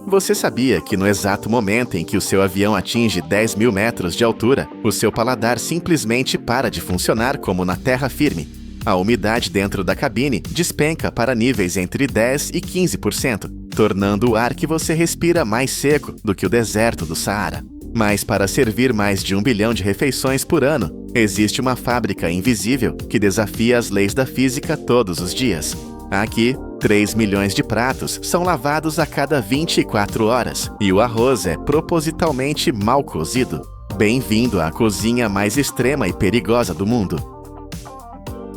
Você sabia que no exato momento em que o seu avião atinge 10 mil metros de altura, o seu paladar simplesmente para de funcionar como na terra firme? A umidade dentro da cabine despenca para níveis entre 10% e 15%, tornando o ar que você respira mais seco do que o deserto do Saara. Mas para servir mais de 1 bilhão de refeições por ano, existe uma fábrica invisível que desafia as leis da física todos os dias. Aqui, 3 milhões de pratos são lavados a cada 24 horas e o arroz é propositalmente mal cozido. Bem-vindo à cozinha mais extrema e perigosa do mundo.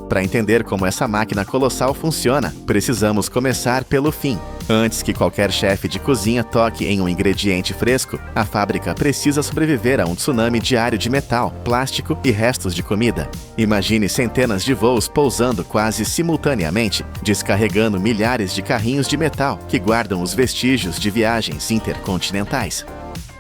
Para entender como essa máquina colossal funciona, precisamos começar pelo fim. Antes que qualquer chefe de cozinha toque em um ingrediente fresco, a fábrica precisa sobreviver a um tsunami diário de metal, plástico e restos de comida. Imagine centenas de voos pousando quase simultaneamente, descarregando milhares de carrinhos de metal que guardam os vestígios de viagens intercontinentais.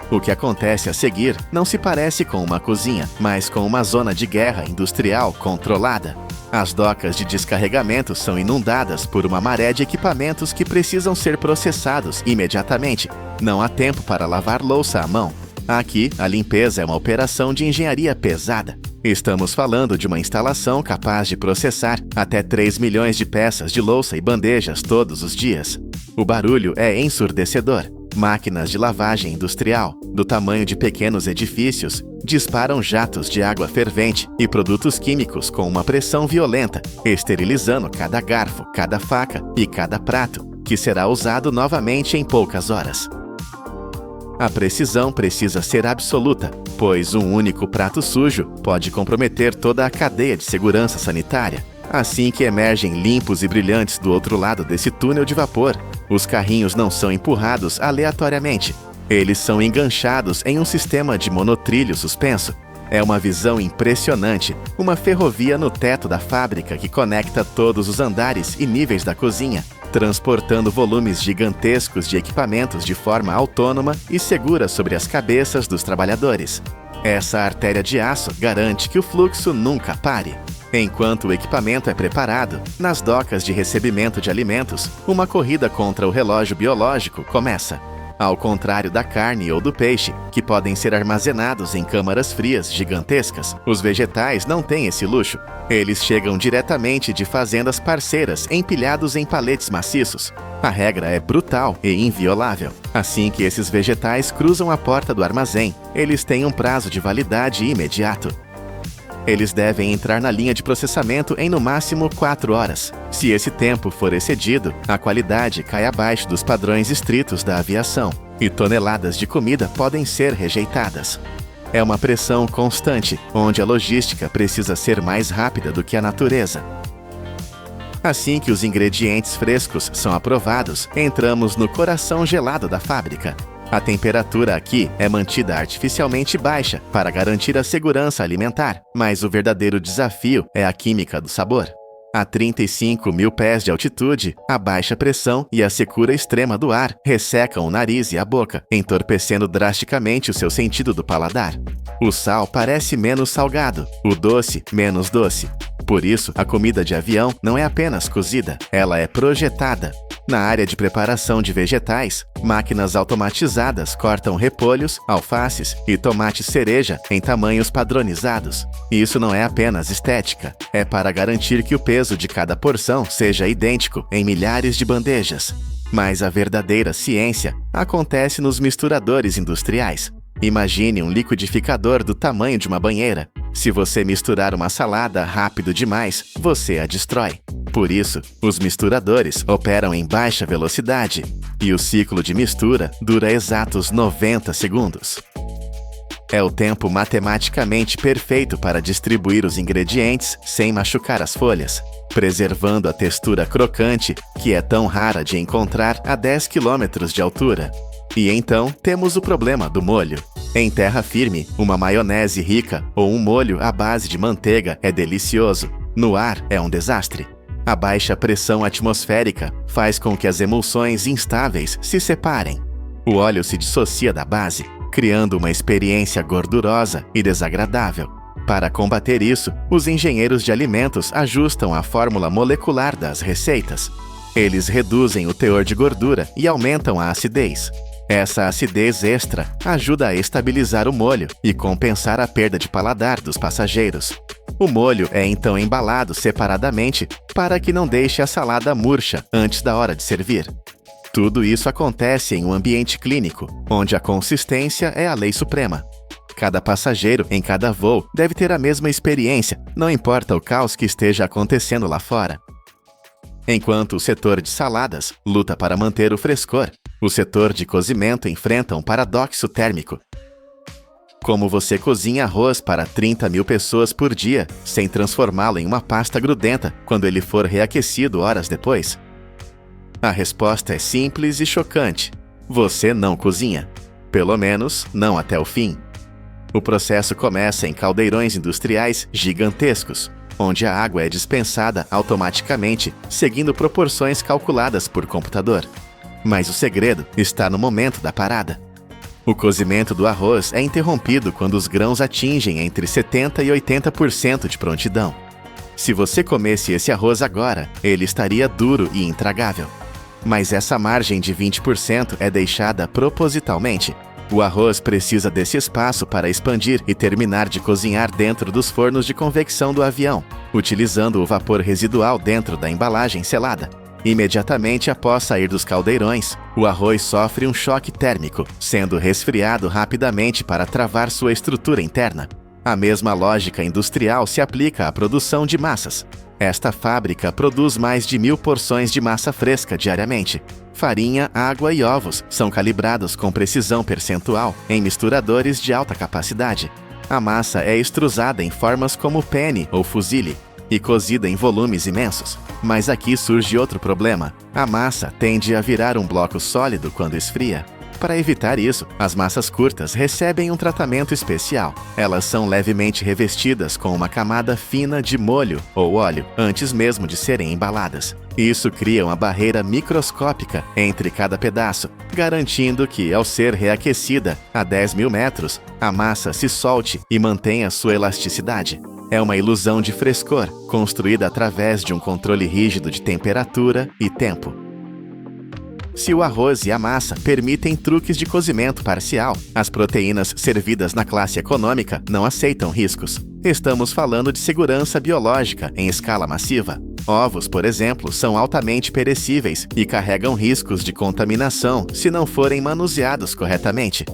O que acontece a seguir não se parece com uma cozinha, mas com uma zona de guerra industrial controlada. As docas de descarregamento são inundadas por uma maré de equipamentos que precisam ser processados imediatamente. Não há tempo para lavar louça à mão. Aqui, a limpeza é uma operação de engenharia pesada. Estamos falando de uma instalação capaz de processar até 3 milhões de peças de louça e bandejas todos os dias. O barulho é ensurdecedor. Máquinas de lavagem industrial, do tamanho de pequenos edifícios, disparam jatos de água fervente e produtos químicos com uma pressão violenta, esterilizando cada garfo, cada faca e cada prato, que será usado novamente em poucas horas. A precisão precisa ser absoluta, pois um único prato sujo pode comprometer toda a cadeia de segurança sanitária. Assim que emergem limpos e brilhantes do outro lado desse túnel de vapor, os carrinhos não são empurrados aleatoriamente. Eles são enganchados em um sistema de monotrilho suspenso. É uma visão impressionante, uma ferrovia no teto da fábrica que conecta todos os andares e níveis da cozinha, transportando volumes gigantescos de equipamentos de forma autônoma e segura sobre as cabeças dos trabalhadores. Essa artéria de aço garante que o fluxo nunca pare. Enquanto o equipamento é preparado, nas docas de recebimento de alimentos, uma corrida contra o relógio biológico começa. Ao contrário da carne ou do peixe, que podem ser armazenados em câmaras frias gigantescas, os vegetais não têm esse luxo. Eles chegam diretamente de fazendas parceiras empilhados em paletes maciços. A regra é brutal e inviolável. Assim que esses vegetais cruzam a porta do armazém, eles têm um prazo de validade imediato. Eles devem entrar na linha de processamento em no máximo 4 horas. Se esse tempo for excedido, a qualidade cai abaixo dos padrões estritos da aviação e toneladas de comida podem ser rejeitadas. É uma pressão constante, onde a logística precisa ser mais rápida do que a natureza. Assim que os ingredientes frescos são aprovados, entramos no coração gelado da fábrica. A temperatura aqui é mantida artificialmente baixa para garantir a segurança alimentar, mas o verdadeiro desafio é a química do sabor. A 35 mil pés de altitude, a baixa pressão e a secura extrema do ar ressecam o nariz e a boca, entorpecendo drasticamente o seu sentido do paladar. O sal parece menos salgado, o doce menos doce. Por isso, a comida de avião não é apenas cozida, ela é projetada. Na área de preparação de vegetais, máquinas automatizadas cortam repolhos, alfaces e tomates cereja em tamanhos padronizados. Isso não é apenas estética, é para garantir que o peso de cada porção seja idêntico em milhares de bandejas. Mas a verdadeira ciência acontece nos misturadores industriais. Imagine um liquidificador do tamanho de uma banheira. Se você misturar uma salada rápido demais, você a destrói. Por isso, os misturadores operam em baixa velocidade e o ciclo de mistura dura exatos 90 segundos. É o tempo matematicamente perfeito para distribuir os ingredientes sem machucar as folhas, preservando a textura crocante que é tão rara de encontrar a 10 km de altura. E então temos o problema do molho. Em terra firme, uma maionese rica ou um molho à base de manteiga é delicioso. No ar, é um desastre. A baixa pressão atmosférica faz com que as emulsões instáveis se separem. O óleo se dissocia da base, criando uma experiência gordurosa e desagradável. Para combater isso, os engenheiros de alimentos ajustam a fórmula molecular das receitas. Eles reduzem o teor de gordura e aumentam a acidez. Essa acidez extra ajuda a estabilizar o molho e compensar a perda de paladar dos passageiros. O molho é então embalado separadamente para que não deixe a salada murcha antes da hora de servir. Tudo isso acontece em um ambiente clínico, onde a consistência é a lei suprema. Cada passageiro em cada voo deve ter a mesma experiência, não importa o caos que esteja acontecendo lá fora. Enquanto o setor de saladas luta para manter o frescor, o setor de cozimento enfrenta um paradoxo térmico. Como você cozinha arroz para 30 mil pessoas por dia, sem transformá-lo em uma pasta grudenta quando ele for reaquecido horas depois? A resposta é simples e chocante. Você não cozinha. Pelo menos, não até o fim. O processo começa em caldeirões industriais gigantescos, onde a água é dispensada automaticamente, seguindo proporções calculadas por computador. Mas o segredo está no momento da parada. O cozimento do arroz é interrompido quando os grãos atingem entre 70% e 80% de prontidão. Se você comesse esse arroz agora, ele estaria duro e intragável. Mas essa margem de 20% é deixada propositalmente. O arroz precisa desse espaço para expandir e terminar de cozinhar dentro dos fornos de convecção do avião, utilizando o vapor residual dentro da embalagem selada. Imediatamente após sair dos caldeirões, o arroz sofre um choque térmico, sendo resfriado rapidamente para travar sua estrutura interna. A mesma lógica industrial se aplica à produção de massas. Esta fábrica produz mais de 1.000 porções de massa fresca diariamente. Farinha, água e ovos são calibrados com precisão percentual em misturadores de alta capacidade. A massa é extrusada em formas como penne ou fusilli e cozida em volumes imensos. Mas aqui surge outro problema. A massa tende a virar um bloco sólido quando esfria. Para evitar isso, as massas curtas recebem um tratamento especial. Elas são levemente revestidas com uma camada fina de molho ou óleo, antes mesmo de serem embaladas. Isso cria uma barreira microscópica entre cada pedaço, garantindo que, ao ser reaquecida a 10.000 metros, a massa se solte e mantenha sua elasticidade. É uma ilusão de frescor, construída através de um controle rígido de temperatura e tempo. Se o arroz e a massa permitem truques de cozimento parcial, as proteínas servidas na classe econômica não aceitam riscos. Estamos falando de segurança biológica em escala massiva. Ovos, por exemplo, são altamente perecíveis e carregam riscos de contaminação se não forem manuseados corretamente.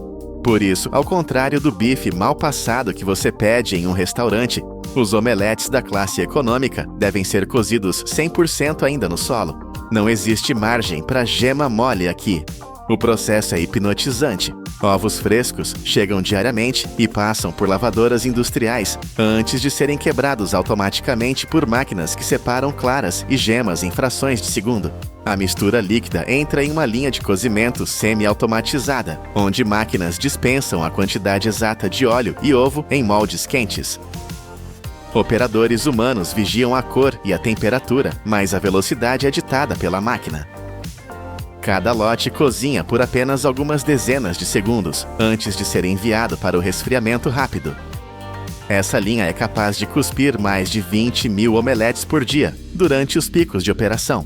Por isso, ao contrário do bife mal passado que você pede em um restaurante, os omeletes da classe econômica devem ser cozidos 100% ainda no solo. Não existe margem para gema mole aqui. O processo é hipnotizante. Ovos frescos chegam diariamente e passam por lavadoras industriais antes de serem quebrados automaticamente por máquinas que separam claras e gemas em frações de segundo. A mistura líquida entra em uma linha de cozimento semi-automatizada, onde máquinas dispensam a quantidade exata de óleo e ovo em moldes quentes. Operadores humanos vigiam a cor e a temperatura, mas a velocidade é ditada pela máquina. Cada lote cozinha por apenas algumas dezenas de segundos antes de ser enviado para o resfriamento rápido. Essa linha é capaz de cuspir mais de 20.000 omeletes por dia, durante os picos de operação.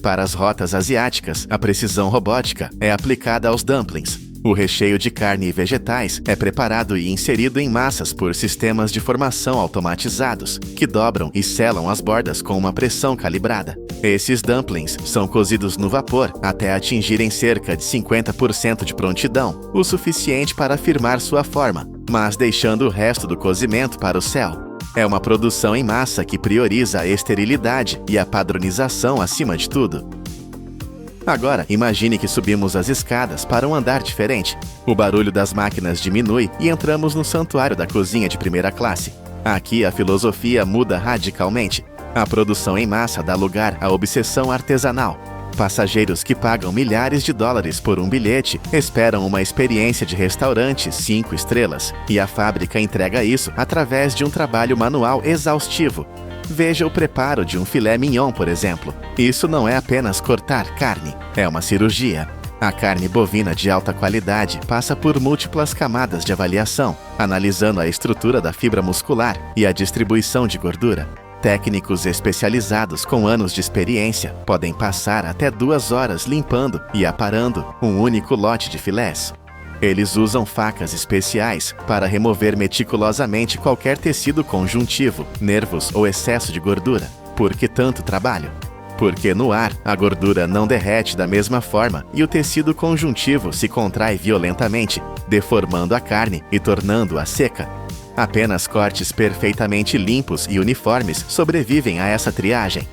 Para as rotas asiáticas, a precisão robótica é aplicada aos dumplings. O recheio de carne e vegetais é preparado e inserido em massas por sistemas de formação automatizados, que dobram e selam as bordas com uma pressão calibrada. Esses dumplings são cozidos no vapor até atingirem cerca de 50% de prontidão, o suficiente para afirmar sua forma, mas deixando o resto do cozimento para o céu. É uma produção em massa que prioriza a esterilidade e a padronização acima de tudo. Agora, imagine que subimos as escadas para um andar diferente. O barulho das máquinas diminui e entramos no santuário da cozinha de primeira classe. Aqui a filosofia muda radicalmente. A produção em massa dá lugar à obsessão artesanal. Passageiros que pagam milhares de dólares por um bilhete esperam uma experiência de restaurante 5 estrelas, e a fábrica entrega isso através de um trabalho manual exaustivo. Veja o preparo de um filé mignon, por exemplo. Isso não é apenas cortar carne, é uma cirurgia. A carne bovina de alta qualidade passa por múltiplas camadas de avaliação, analisando a estrutura da fibra muscular e a distribuição de gordura. Técnicos especializados com anos de experiência podem passar até 2 horas limpando e aparando um único lote de filés. Eles usam facas especiais para remover meticulosamente qualquer tecido conjuntivo, nervos ou excesso de gordura. Por que tanto trabalho? Porque no ar, a gordura não derrete da mesma forma e o tecido conjuntivo se contrai violentamente, deformando a carne e tornando-a seca. Apenas cortes perfeitamente limpos e uniformes sobrevivem a essa triagem.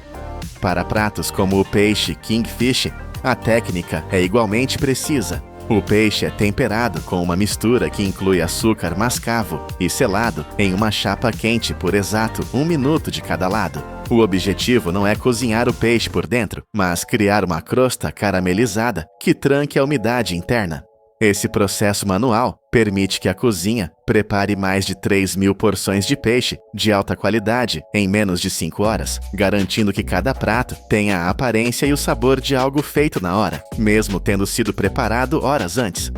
Para pratos como o peixe Kingfish, a técnica é igualmente precisa. O peixe é temperado com uma mistura que inclui açúcar mascavo e selado em uma chapa quente por exato 1 minuto de cada lado. O objetivo não é cozinhar o peixe por dentro, mas criar uma crosta caramelizada que tranque a umidade interna. Esse processo manual permite que a cozinha prepare mais de 3.000 porções de peixe de alta qualidade em menos de 5 horas, garantindo que cada prato tenha a aparência e o sabor de algo feito na hora, mesmo tendo sido preparado horas antes.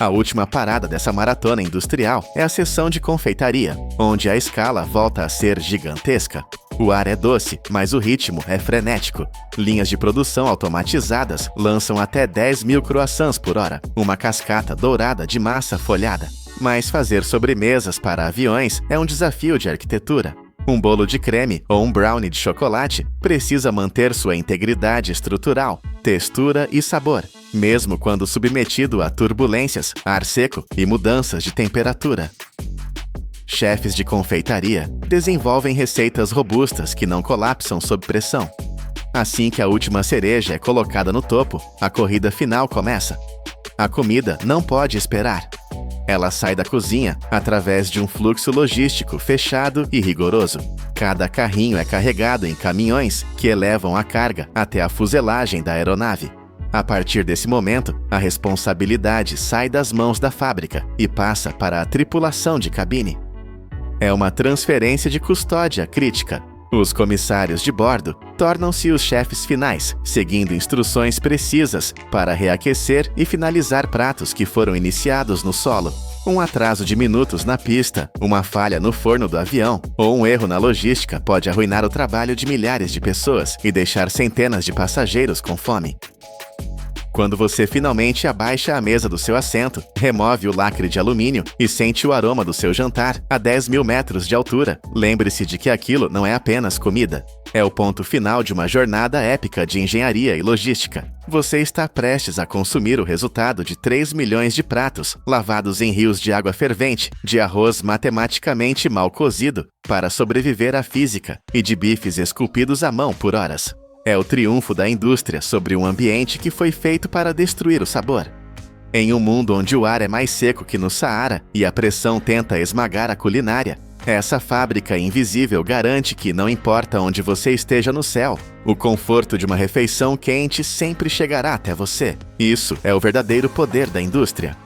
A última parada dessa maratona industrial é a seção de confeitaria, onde a escala volta a ser gigantesca. O ar é doce, mas o ritmo é frenético. Linhas de produção automatizadas lançam até 10.000 croissants por hora, uma cascata dourada de massa folhada. Mas fazer sobremesas para aviões é um desafio de arquitetura. Um bolo de creme ou um brownie de chocolate precisa manter sua integridade estrutural, textura e sabor, mesmo quando submetido a turbulências, ar seco e mudanças de temperatura. Chefes de confeitaria desenvolvem receitas robustas que não colapsam sob pressão. Assim que a última cereja é colocada no topo, a corrida final começa. A comida não pode esperar. Ela sai da cozinha através de um fluxo logístico fechado e rigoroso. Cada carrinho é carregado em caminhões que elevam a carga até a fuselagem da aeronave. A partir desse momento, a responsabilidade sai das mãos da fábrica e passa para a tripulação de cabine. É uma transferência de custódia crítica. Os comissários de bordo tornam-se os chefes finais, seguindo instruções precisas para reaquecer e finalizar pratos que foram iniciados no solo. Um atraso de minutos na pista, uma falha no forno do avião ou um erro na logística pode arruinar o trabalho de milhares de pessoas e deixar centenas de passageiros com fome. Quando você finalmente abaixa a mesa do seu assento, remove o lacre de alumínio e sente o aroma do seu jantar a 10.000 metros de altura, lembre-se de que aquilo não é apenas comida. É o ponto final de uma jornada épica de engenharia e logística. Você está prestes a consumir o resultado de 3 milhões de pratos, lavados em rios de água fervente, de arroz matematicamente mal cozido, para sobreviver à física, e de bifes esculpidos à mão por horas. É o triunfo da indústria sobre um ambiente que foi feito para destruir o sabor. Em um mundo onde o ar é mais seco que no Saara e a pressão tenta esmagar a culinária, essa fábrica invisível garante que, não importa onde você esteja no céu, o conforto de uma refeição quente sempre chegará até você. Isso é o verdadeiro poder da indústria.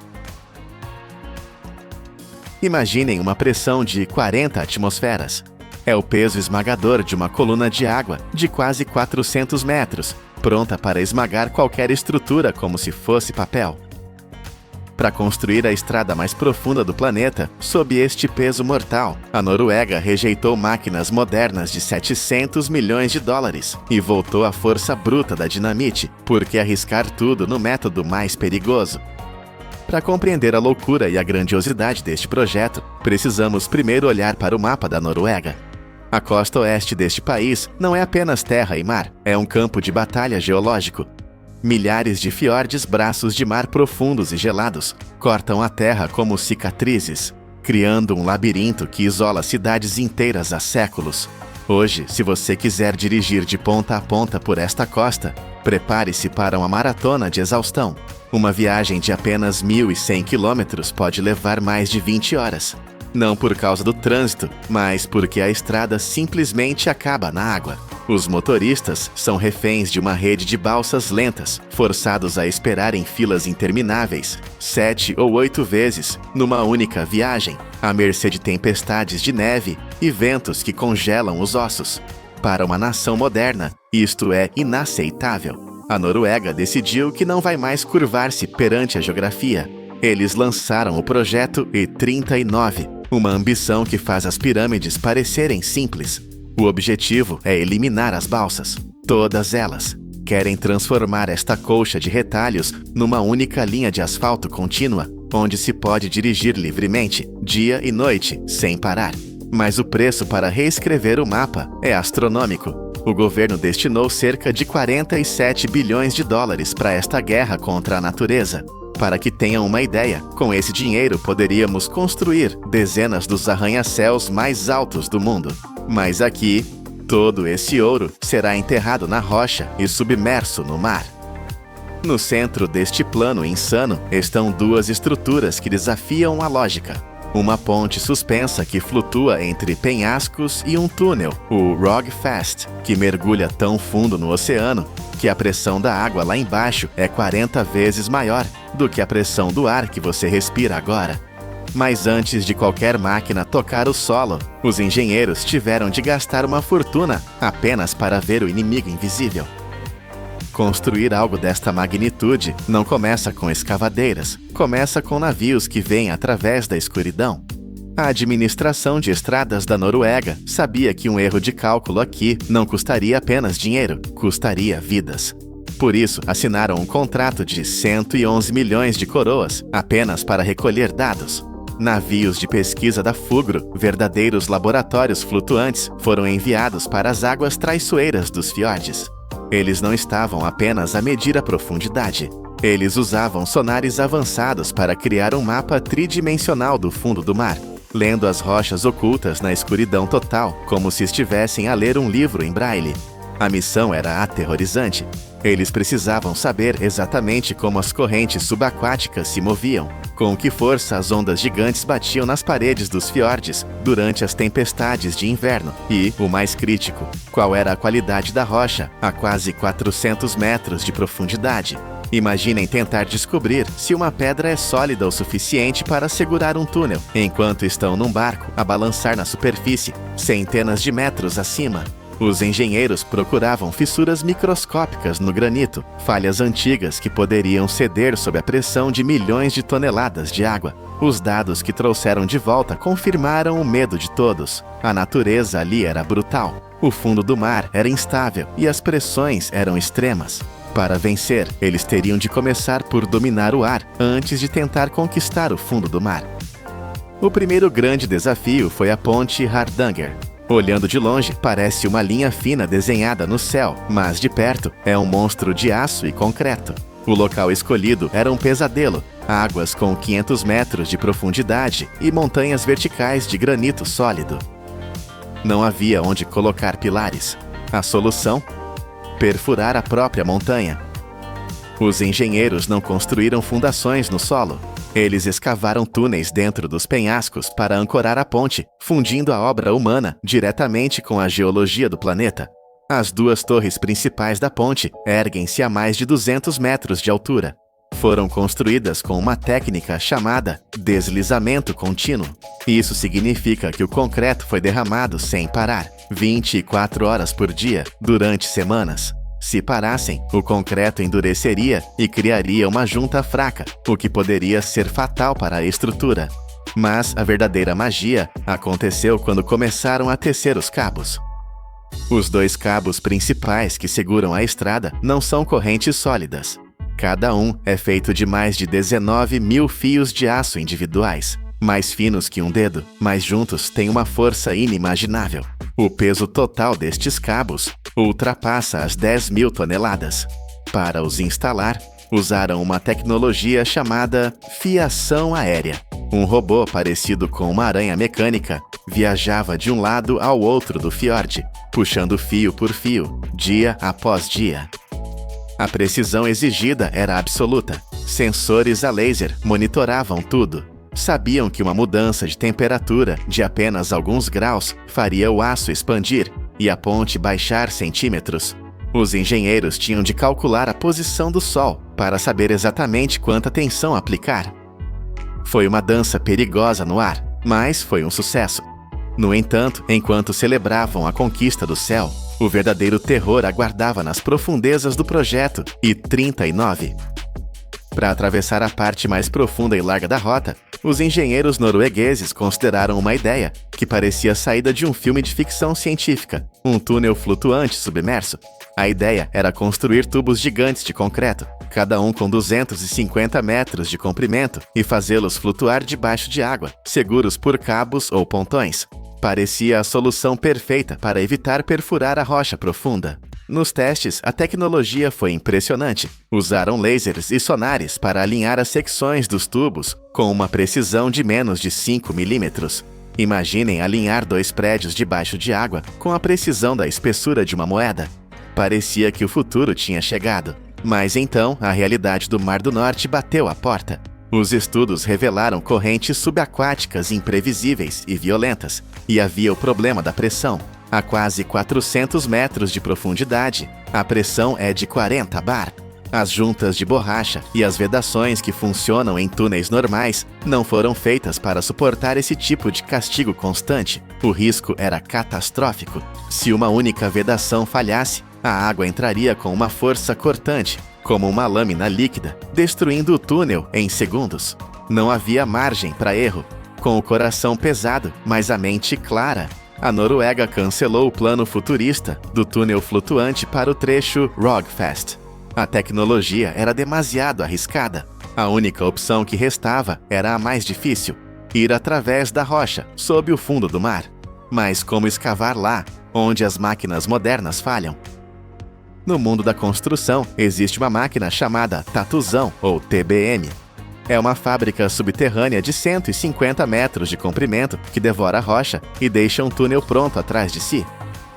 Imaginem uma pressão de 40 atmosferas. É o peso esmagador de uma coluna de água de quase 400 metros, pronta para esmagar qualquer estrutura como se fosse papel. Para construir a estrada mais profunda do planeta, sob este peso mortal, a Noruega rejeitou máquinas modernas de 700 milhões de dólares e voltou à força bruta da dinamite, porque arriscar tudo no método mais perigoso. Para compreender a loucura e a grandiosidade deste projeto, precisamos primeiro olhar para o mapa da Noruega. A costa oeste deste país não é apenas terra e mar, é um campo de batalha geológico. Milhares de fiordes, braços de mar profundos e gelados, cortam a terra como cicatrizes, criando um labirinto que isola cidades inteiras há séculos. Hoje, se você quiser dirigir de ponta a ponta por esta costa, prepare-se para uma maratona de exaustão. Uma viagem de apenas 1.100 quilômetros pode levar mais de 20 horas. Não por causa do trânsito, mas porque a estrada simplesmente acaba na água. Os motoristas são reféns de uma rede de balsas lentas, forçados a esperar em filas intermináveis, 7 ou 8 vezes, numa única viagem, à mercê de tempestades de neve e ventos que congelam os ossos. Para uma nação moderna, isto é inaceitável. A Noruega decidiu que não vai mais curvar-se perante a geografia. Eles lançaram o projeto E39, uma ambição que faz as pirâmides parecerem simples. O objetivo é eliminar as balsas. Todas elas. Querem transformar esta colcha de retalhos numa única linha de asfalto contínua, onde se pode dirigir livremente, dia e noite, sem parar. Mas o preço para reescrever o mapa é astronômico. O governo destinou cerca de 47 bilhões de dólares para esta guerra contra a natureza. Para que tenham uma ideia, com esse dinheiro poderíamos construir dezenas dos arranha-céus mais altos do mundo. Mas aqui, todo esse ouro será enterrado na rocha e submerso no mar. No centro deste plano insano estão duas estruturas que desafiam a lógica. Uma ponte suspensa que flutua entre penhascos e um túnel, o Rogfast, que mergulha tão fundo no oceano que a pressão da água lá embaixo é 40 vezes maior do que a pressão do ar que você respira agora. Mas antes de qualquer máquina tocar o solo, os engenheiros tiveram de gastar uma fortuna apenas para ver o inimigo invisível. Construir algo desta magnitude não começa com escavadeiras, começa com navios que vêm através da escuridão. A administração de estradas da Noruega sabia que um erro de cálculo aqui não custaria apenas dinheiro, custaria vidas. Por isso, assinaram um contrato de 111 milhões de coroas apenas para recolher dados. Navios de pesquisa da Fugro, verdadeiros laboratórios flutuantes, foram enviados para as águas traiçoeiras dos fiordes. Eles não estavam apenas a medir a profundidade. Eles usavam sonares avançados para criar um mapa tridimensional do fundo do mar, lendo as rochas ocultas na escuridão total, como se estivessem a ler um livro em braille. A missão era aterrorizante. Eles precisavam saber exatamente como as correntes subaquáticas se moviam, com que força as ondas gigantes batiam nas paredes dos fiordes durante as tempestades de inverno e, o mais crítico, qual era a qualidade da rocha a quase 400 metros de profundidade. Imaginem tentar descobrir se uma pedra é sólida o suficiente para segurar um túnel, enquanto estão num barco a balançar na superfície, centenas de metros acima. Os engenheiros procuravam fissuras microscópicas no granito, falhas antigas que poderiam ceder sob a pressão de milhões de toneladas de água. Os dados que trouxeram de volta confirmaram o medo de todos. A natureza ali era brutal. O fundo do mar era instável e as pressões eram extremas. Para vencer, eles teriam de começar por dominar o ar antes de tentar conquistar o fundo do mar. O primeiro grande desafio foi a ponte Hardanger. Olhando de longe, parece uma linha fina desenhada no céu, mas de perto é um monstro de aço e concreto. O local escolhido era um pesadelo, águas com 500 metros de profundidade e montanhas verticais de granito sólido. Não havia onde colocar pilares. A solução? Perfurar a própria montanha. Os engenheiros não construíram fundações no solo. Eles escavaram túneis dentro dos penhascos para ancorar a ponte, fundindo a obra humana diretamente com a geologia do planeta. As duas torres principais da ponte erguem-se a mais de 200 metros de altura. Foram construídas com uma técnica chamada deslizamento contínuo. Isso significa que o concreto foi derramado sem parar, 24 horas por dia, durante semanas. Se parassem, o concreto endureceria e criaria uma junta fraca, o que poderia ser fatal para a estrutura. Mas a verdadeira magia aconteceu quando começaram a tecer os cabos. Os dois cabos principais que seguram a estrada não são correntes sólidas. Cada um é feito de mais de 19 mil fios de aço individuais, mais finos que um dedo, mas juntos têm uma força inimaginável. O peso total destes cabos ultrapassa as 10 mil toneladas. Para os instalar, usaram uma tecnologia chamada fiação aérea. Um robô parecido com uma aranha mecânica viajava de um lado ao outro do fiord, puxando fio por fio, dia após dia. A precisão exigida era absoluta. Sensores a laser monitoravam tudo. Sabiam que uma mudança de temperatura de apenas alguns graus faria o aço expandir e a ponte baixar centímetros. Os engenheiros tinham de calcular a posição do Sol para saber exatamente quanta tensão aplicar. Foi uma dança perigosa no ar, mas foi um sucesso. No entanto, enquanto celebravam a conquista do céu, o verdadeiro terror aguardava nas profundezas do projeto I-39. Para atravessar a parte mais profunda e larga da rota, Os engenheiros noruegueses consideraram uma ideia que parecia saída de um filme de ficção científica, um túnel flutuante submerso. A ideia era construir tubos gigantes de concreto, cada um com 250 metros de comprimento, e fazê-los flutuar debaixo de água, seguros por cabos ou pontões. Parecia a solução perfeita para evitar perfurar a rocha profunda. Nos testes, a tecnologia foi impressionante. Usaram lasers e sonares para alinhar as secções dos tubos com uma precisão de menos de 5 milímetros. Imaginem alinhar 2 prédios debaixo de água com a precisão da espessura de uma moeda. Parecia que o futuro tinha chegado. Mas então, a realidade do Mar do Norte bateu à porta. Os estudos revelaram correntes subaquáticas imprevisíveis e violentas, e havia o problema da pressão. A quase 400 metros de profundidade, a pressão é de 40 bar. As juntas de borracha e as vedações que funcionam em túneis normais não foram feitas para suportar esse tipo de castigo constante. O risco era catastrófico. Se uma única vedação falhasse, a água entraria com uma força cortante, como uma lâmina líquida, destruindo o túnel em segundos. Não havia margem para erro. Com o coração pesado, mas a mente clara, a Noruega cancelou o plano futurista do túnel flutuante para o trecho Rogfast. A tecnologia era demasiado arriscada. A única opção que restava era a mais difícil: ir através da rocha, sob o fundo do mar. Mas como escavar lá, onde as máquinas modernas falham? No mundo da construção, existe uma máquina chamada Tatuzão, ou TBM. É uma fábrica subterrânea de 150 metros de comprimento que devora a rocha e deixa um túnel pronto atrás de si.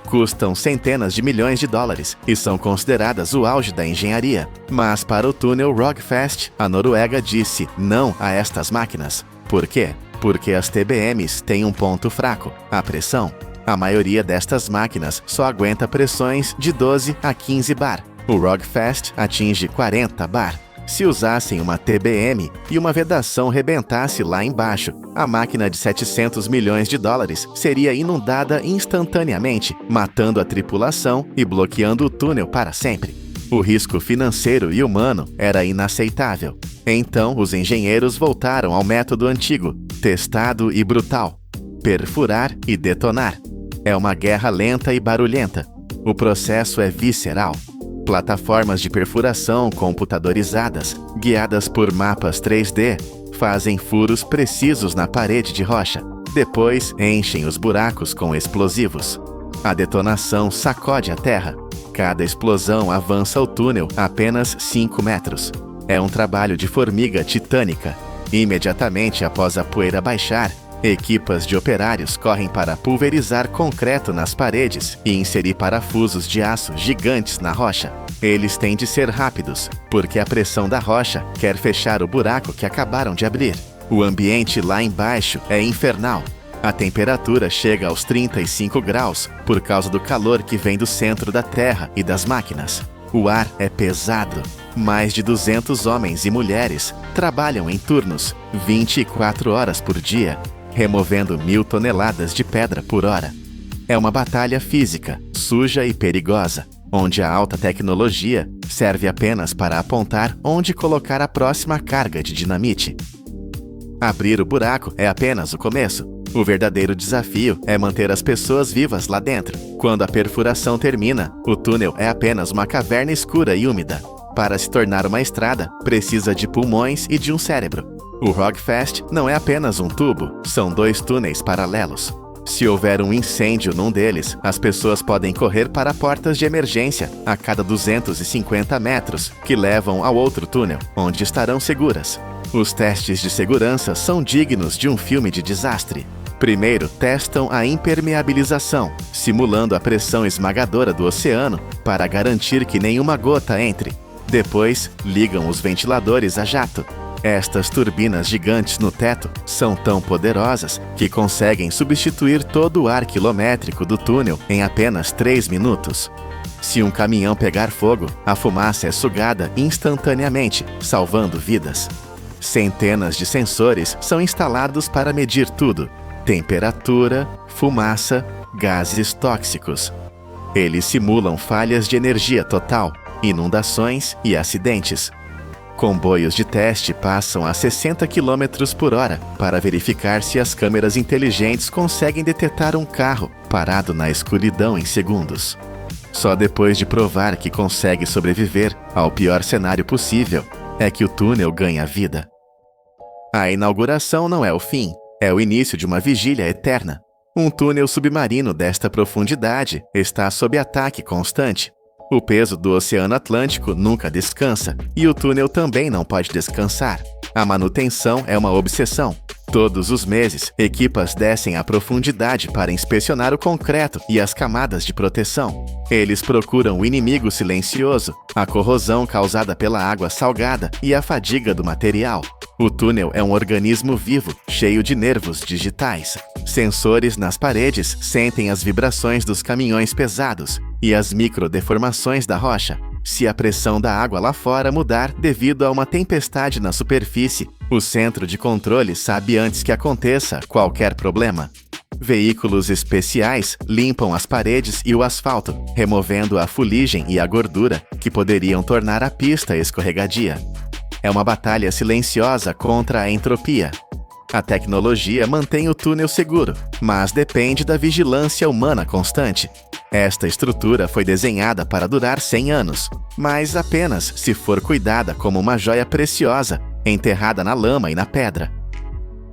Custam centenas de milhões de dólares e são consideradas o auge da engenharia. Mas para o túnel Rogfast, a Noruega disse não a estas máquinas. Por quê? Porque as TBMs têm um ponto fraco: a pressão. A maioria destas máquinas só aguenta pressões de 12 a 15 bar. O Rogfast atinge 40 bar. Se usassem uma TBM e uma vedação rebentasse lá embaixo, a máquina de 700 milhões de dólares seria inundada instantaneamente, matando a tripulação e bloqueando o túnel para sempre. O risco financeiro e humano era inaceitável. Então, os engenheiros voltaram ao método antigo, testado e brutal: perfurar e detonar. É uma guerra lenta e barulhenta. O processo é visceral. Plataformas de perfuração computadorizadas, guiadas por mapas 3D, fazem furos precisos na parede de rocha. Depois, enchem os buracos com explosivos. A detonação sacode a terra. Cada explosão avança o túnel apenas 5 metros. É um trabalho de formiga titânica. Imediatamente após a poeira baixar, equipas de operários correm para pulverizar concreto nas paredes e inserir parafusos de aço gigantes na rocha. Eles têm de ser rápidos, porque a pressão da rocha quer fechar o buraco que acabaram de abrir. O ambiente lá embaixo é infernal. A temperatura chega aos 35 graus por causa do calor que vem do centro da Terra e das máquinas. O ar é pesado. Mais de 200 homens e mulheres trabalham em turnos, 24 horas por dia, removendo 1.000 toneladas de pedra por hora. É uma batalha física, suja e perigosa, onde a alta tecnologia serve apenas para apontar onde colocar a próxima carga de dinamite. Abrir o buraco é apenas o começo. O verdadeiro desafio é manter as pessoas vivas lá dentro. Quando a perfuração termina, o túnel é apenas uma caverna escura e úmida. Para se tornar uma estrada, precisa de pulmões e de um cérebro. O Rogfast não é apenas um tubo, são 2 túneis paralelos. Se houver um incêndio num deles, as pessoas podem correr para portas de emergência a cada 250 metros, que levam ao outro túnel, onde estarão seguras. Os testes de segurança são dignos de um filme de desastre. Primeiro, testam a impermeabilização, simulando a pressão esmagadora do oceano para garantir que nenhuma gota entre. Depois, ligam os ventiladores a jato. Estas turbinas gigantes no teto são tão poderosas que conseguem substituir todo o ar quilométrico do túnel em apenas 3 minutos. Se um caminhão pegar fogo, a fumaça é sugada instantaneamente, salvando vidas. Centenas de sensores são instalados para medir tudo: temperatura, fumaça, gases tóxicos. Eles simulam falhas de energia total, inundações e acidentes. Comboios de teste passam a 60 km por hora para verificar se as câmeras inteligentes conseguem detectar um carro parado na escuridão em segundos. Só depois de provar que consegue sobreviver ao pior cenário possível é que o túnel ganha vida. A inauguração não é o fim, é o início de uma vigília eterna. Um túnel submarino desta profundidade está sob ataque constante. O peso do Oceano Atlântico nunca descansa e o túnel também não pode descansar. A manutenção é uma obsessão. Todos os meses, equipas descem à profundidade para inspecionar o concreto e as camadas de proteção. Eles procuram o inimigo silencioso, a corrosão causada pela água salgada e a fadiga do material. O túnel é um organismo vivo, cheio de nervos digitais. Sensores nas paredes sentem as vibrações dos caminhões pesados e as microdeformações da rocha. Se a pressão da água lá fora mudar devido a uma tempestade na superfície, o centro de controle sabe antes que aconteça qualquer problema. Veículos especiais limpam as paredes e o asfalto, removendo a fuligem e a gordura que poderiam tornar a pista escorregadia. É uma batalha silenciosa contra a entropia. A tecnologia mantém o túnel seguro, mas depende da vigilância humana constante. Esta estrutura foi desenhada para durar 100 anos, mas apenas se for cuidada como uma joia preciosa, enterrada na lama e na pedra.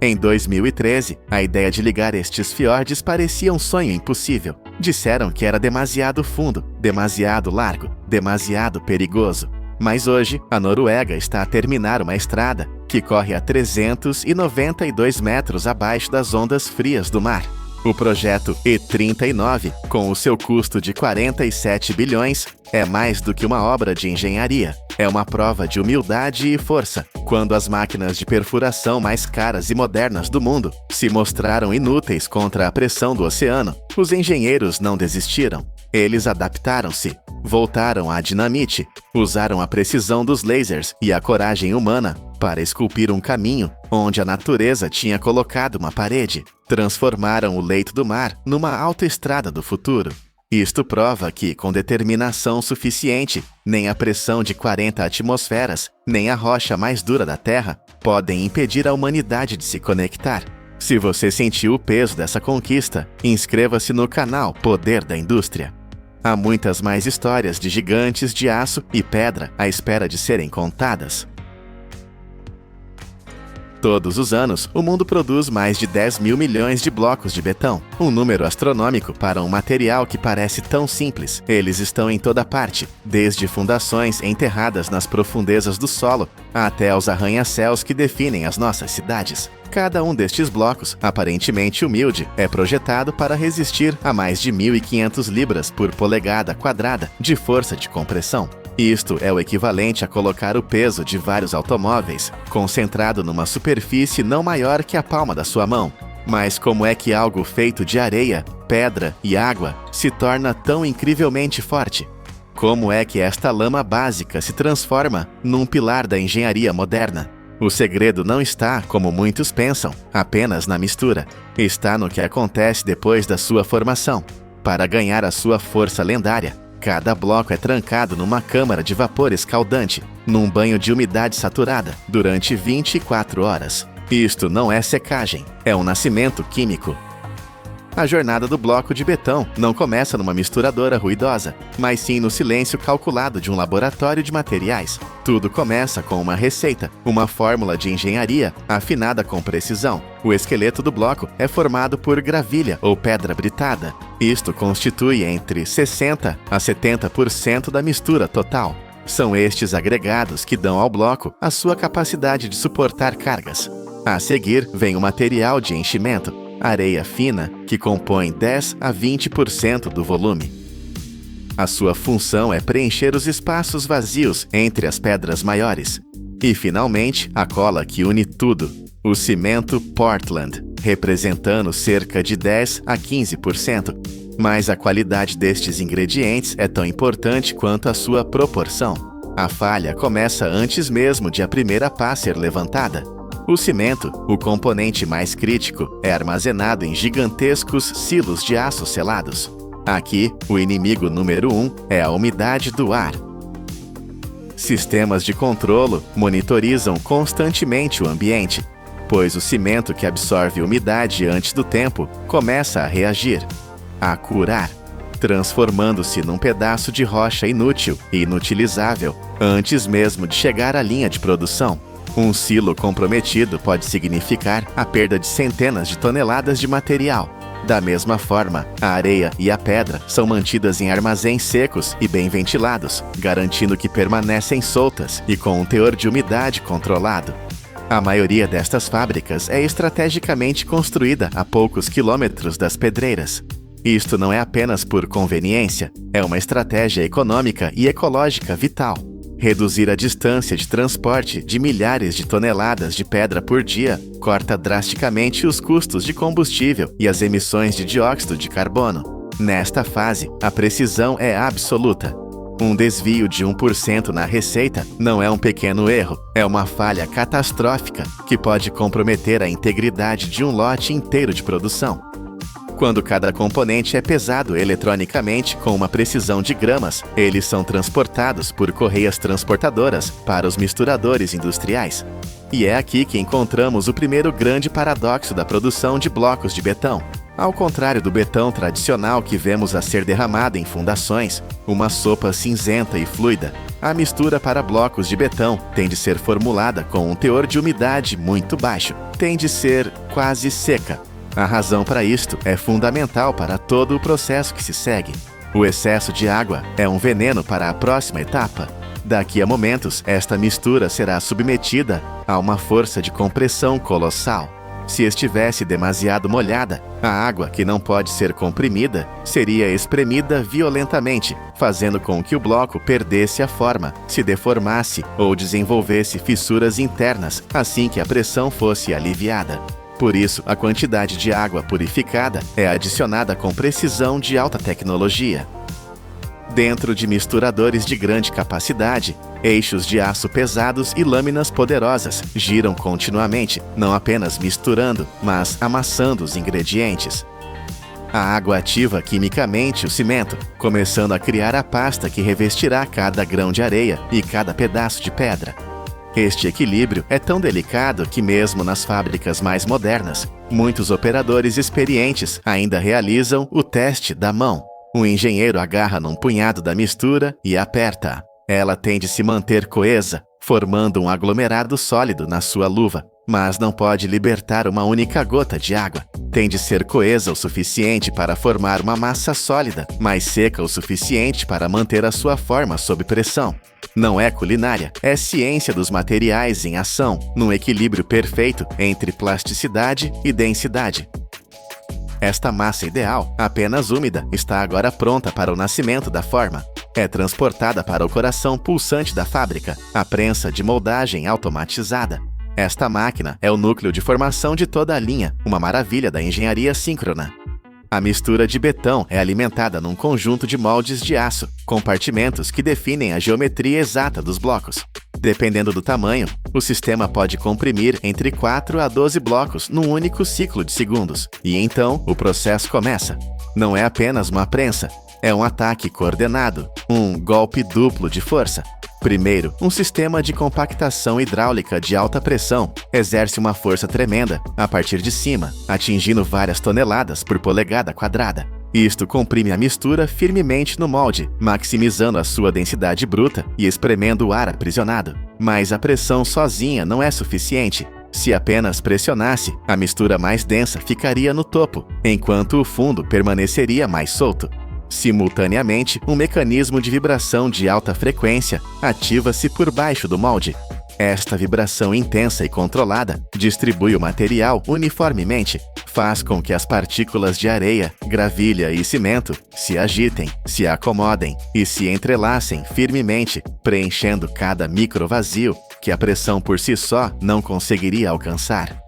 Em 2013, a ideia de ligar estes fiordes parecia um sonho impossível. Disseram que era demasiado fundo, demasiado largo, demasiado perigoso. Mas hoje, a Noruega está a terminar uma estrada que corre a 392 metros abaixo das ondas frias do mar. O projeto E39, com o seu custo de 47 bilhões, é mais do que uma obra de engenharia. É uma prova de humildade e força, quando as máquinas de perfuração mais caras e modernas do mundo se mostraram inúteis contra a pressão do oceano. Os engenheiros não desistiram. Eles adaptaram-se, voltaram à dinamite, usaram a precisão dos lasers e a coragem humana para esculpir um caminho onde a natureza tinha colocado uma parede. Transformaram o leito do mar numa autoestrada do futuro. Isto prova que, com determinação suficiente, nem a pressão de 40 atmosferas, nem a rocha mais dura da Terra podem impedir a humanidade de se conectar. Se você sentiu o peso dessa conquista, inscreva-se no canal Poder da Indústria. Há muitas mais histórias de gigantes de aço e pedra à espera de serem contadas. Todos os anos, o mundo produz mais de 10 mil milhões de blocos de betão, um número astronômico para um material que parece tão simples. Eles estão em toda parte, desde fundações enterradas nas profundezas do solo até aos arranha-céus que definem as nossas cidades. Cada um destes blocos, aparentemente humilde, é projetado para resistir a mais de 1.500 libras por polegada quadrada de força de compressão. Isto é o equivalente a colocar o peso de vários automóveis concentrado numa superfície não maior que a palma da sua mão. Mas como é que algo feito de areia, pedra e água se torna tão incrivelmente forte? Como é que esta lama básica se transforma num pilar da engenharia moderna? O segredo não está, como muitos pensam, apenas na mistura. Está no que acontece depois da sua formação. Para ganhar a sua força lendária, cada bloco é trancado numa câmara de vapor escaldante, num banho de umidade saturada, durante 24 horas. Isto não é secagem, é um nascimento químico. A jornada do bloco de betão não começa numa misturadora ruidosa, mas sim no silêncio calculado de um laboratório de materiais. Tudo começa com uma receita, uma fórmula de engenharia afinada com precisão. O esqueleto do bloco é formado por gravilha ou pedra britada. Isto constitui entre 60% a 70% da mistura total. São estes agregados que dão ao bloco a sua capacidade de suportar cargas. A seguir vem o material de enchimento, areia fina, que compõe 10 a 20% do volume. A sua função é preencher os espaços vazios entre as pedras maiores. E, finalmente, a cola que une tudo, o cimento Portland, representando cerca de 10 a 15%. Mas a qualidade destes ingredientes é tão importante quanto a sua proporção. A falha começa antes mesmo de a primeira pá ser levantada. O cimento, o componente mais crítico, é armazenado em gigantescos silos de aço selados. Aqui, o inimigo número 1 é a umidade do ar. Sistemas de controlo monitorizam constantemente o ambiente, pois o cimento que absorve umidade antes do tempo começa a reagir, a curar, transformando-se num pedaço de rocha inútil e inutilizável antes mesmo de chegar à linha de produção. Um silo comprometido pode significar a perda de centenas de toneladas de material. Da mesma forma, a areia e a pedra são mantidas em armazéns secos e bem ventilados, garantindo que permanecem soltas e com um teor de umidade controlado. A maioria destas fábricas é estrategicamente construída a poucos quilômetros das pedreiras. Isto não é apenas por conveniência, é uma estratégia econômica e ecológica vital. Reduzir a distância de transporte de milhares de toneladas de pedra por dia corta drasticamente os custos de combustível e as emissões de dióxido de carbono. Nesta fase, a precisão é absoluta. Um desvio de 1% na receita não é um pequeno erro, é uma falha catastrófica que pode comprometer a integridade de um lote inteiro de produção. Quando cada componente é pesado eletronicamente com uma precisão de gramas, eles são transportados por correias transportadoras para os misturadores industriais. E é aqui que encontramos o primeiro grande paradoxo da produção de blocos de betão. Ao contrário do betão tradicional que vemos a ser derramado em fundações, uma sopa cinzenta e fluida, a mistura para blocos de betão tem de ser formulada com um teor de umidade muito baixo, tem de ser quase seca. A razão para isto é fundamental para todo o processo que se segue. O excesso de água é um veneno para a próxima etapa. Daqui a momentos, esta mistura será submetida a uma força de compressão colossal. Se estivesse demasiado molhada, a água, que não pode ser comprimida, seria espremida violentamente, fazendo com que o bloco perdesse a forma, se deformasse ou desenvolvesse fissuras internas assim que a pressão fosse aliviada. Por isso, a quantidade de água purificada é adicionada com precisão de alta tecnologia. Dentro de misturadores de grande capacidade, eixos de aço pesados e lâminas poderosas giram continuamente, não apenas misturando, mas amassando os ingredientes. A água ativa quimicamente o cimento, começando a criar a pasta que revestirá cada grão de areia e cada pedaço de pedra. Este equilíbrio é tão delicado que mesmo nas fábricas mais modernas, muitos operadores experientes ainda realizam o teste da mão. O engenheiro agarra num punhado da mistura e aperta. Ela tem de se manter coesa, formando um aglomerado sólido na sua luva, mas não pode libertar uma única gota de água. Tem de ser coesa o suficiente para formar uma massa sólida, mas seca o suficiente para manter a sua forma sob pressão. Não é culinária, é ciência dos materiais em ação, num equilíbrio perfeito entre plasticidade e densidade. Esta massa ideal, apenas úmida, está agora pronta para o nascimento da forma. É transportada para o coração pulsante da fábrica, a prensa de moldagem automatizada. Esta máquina é o núcleo de formação de toda a linha, uma maravilha da engenharia síncrona. A mistura de betão é alimentada num conjunto de moldes de aço, compartimentos que definem a geometria exata dos blocos. Dependendo do tamanho, o sistema pode comprimir entre 4 a 12 blocos num único ciclo de segundos, e então o processo começa. Não é apenas uma prensa, é um ataque coordenado, um golpe duplo de força. Primeiro, um sistema de compactação hidráulica de alta pressão exerce uma força tremenda a partir de cima, atingindo várias toneladas por polegada quadrada. Isto comprime a mistura firmemente no molde, maximizando a sua densidade bruta e espremendo o ar aprisionado. Mas a pressão sozinha não é suficiente. Se apenas pressionasse, a mistura mais densa ficaria no topo, enquanto o fundo permaneceria mais solto. Simultaneamente, um mecanismo de vibração de alta frequência ativa-se por baixo do molde. Esta vibração intensa e controlada distribui o material uniformemente, faz com que as partículas de areia, gravilha e cimento se agitem, se acomodem e se entrelacem firmemente, preenchendo cada microvazio que a pressão por si só não conseguiria alcançar.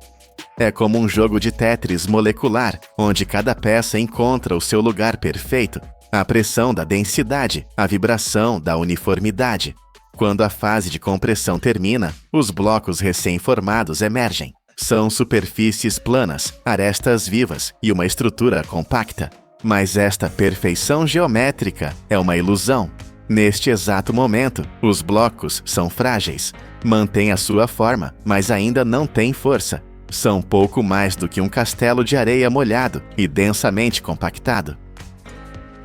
É como um jogo de Tetris molecular, onde cada peça encontra o seu lugar perfeito. A pressão da densidade, a vibração da uniformidade. Quando a fase de compressão termina, os blocos recém-formados emergem. São superfícies planas, arestas vivas e uma estrutura compacta. Mas esta perfeição geométrica é uma ilusão. Neste exato momento, os blocos são frágeis. Mantêm a sua forma, mas ainda não têm força. São pouco mais do que um castelo de areia molhado e densamente compactado.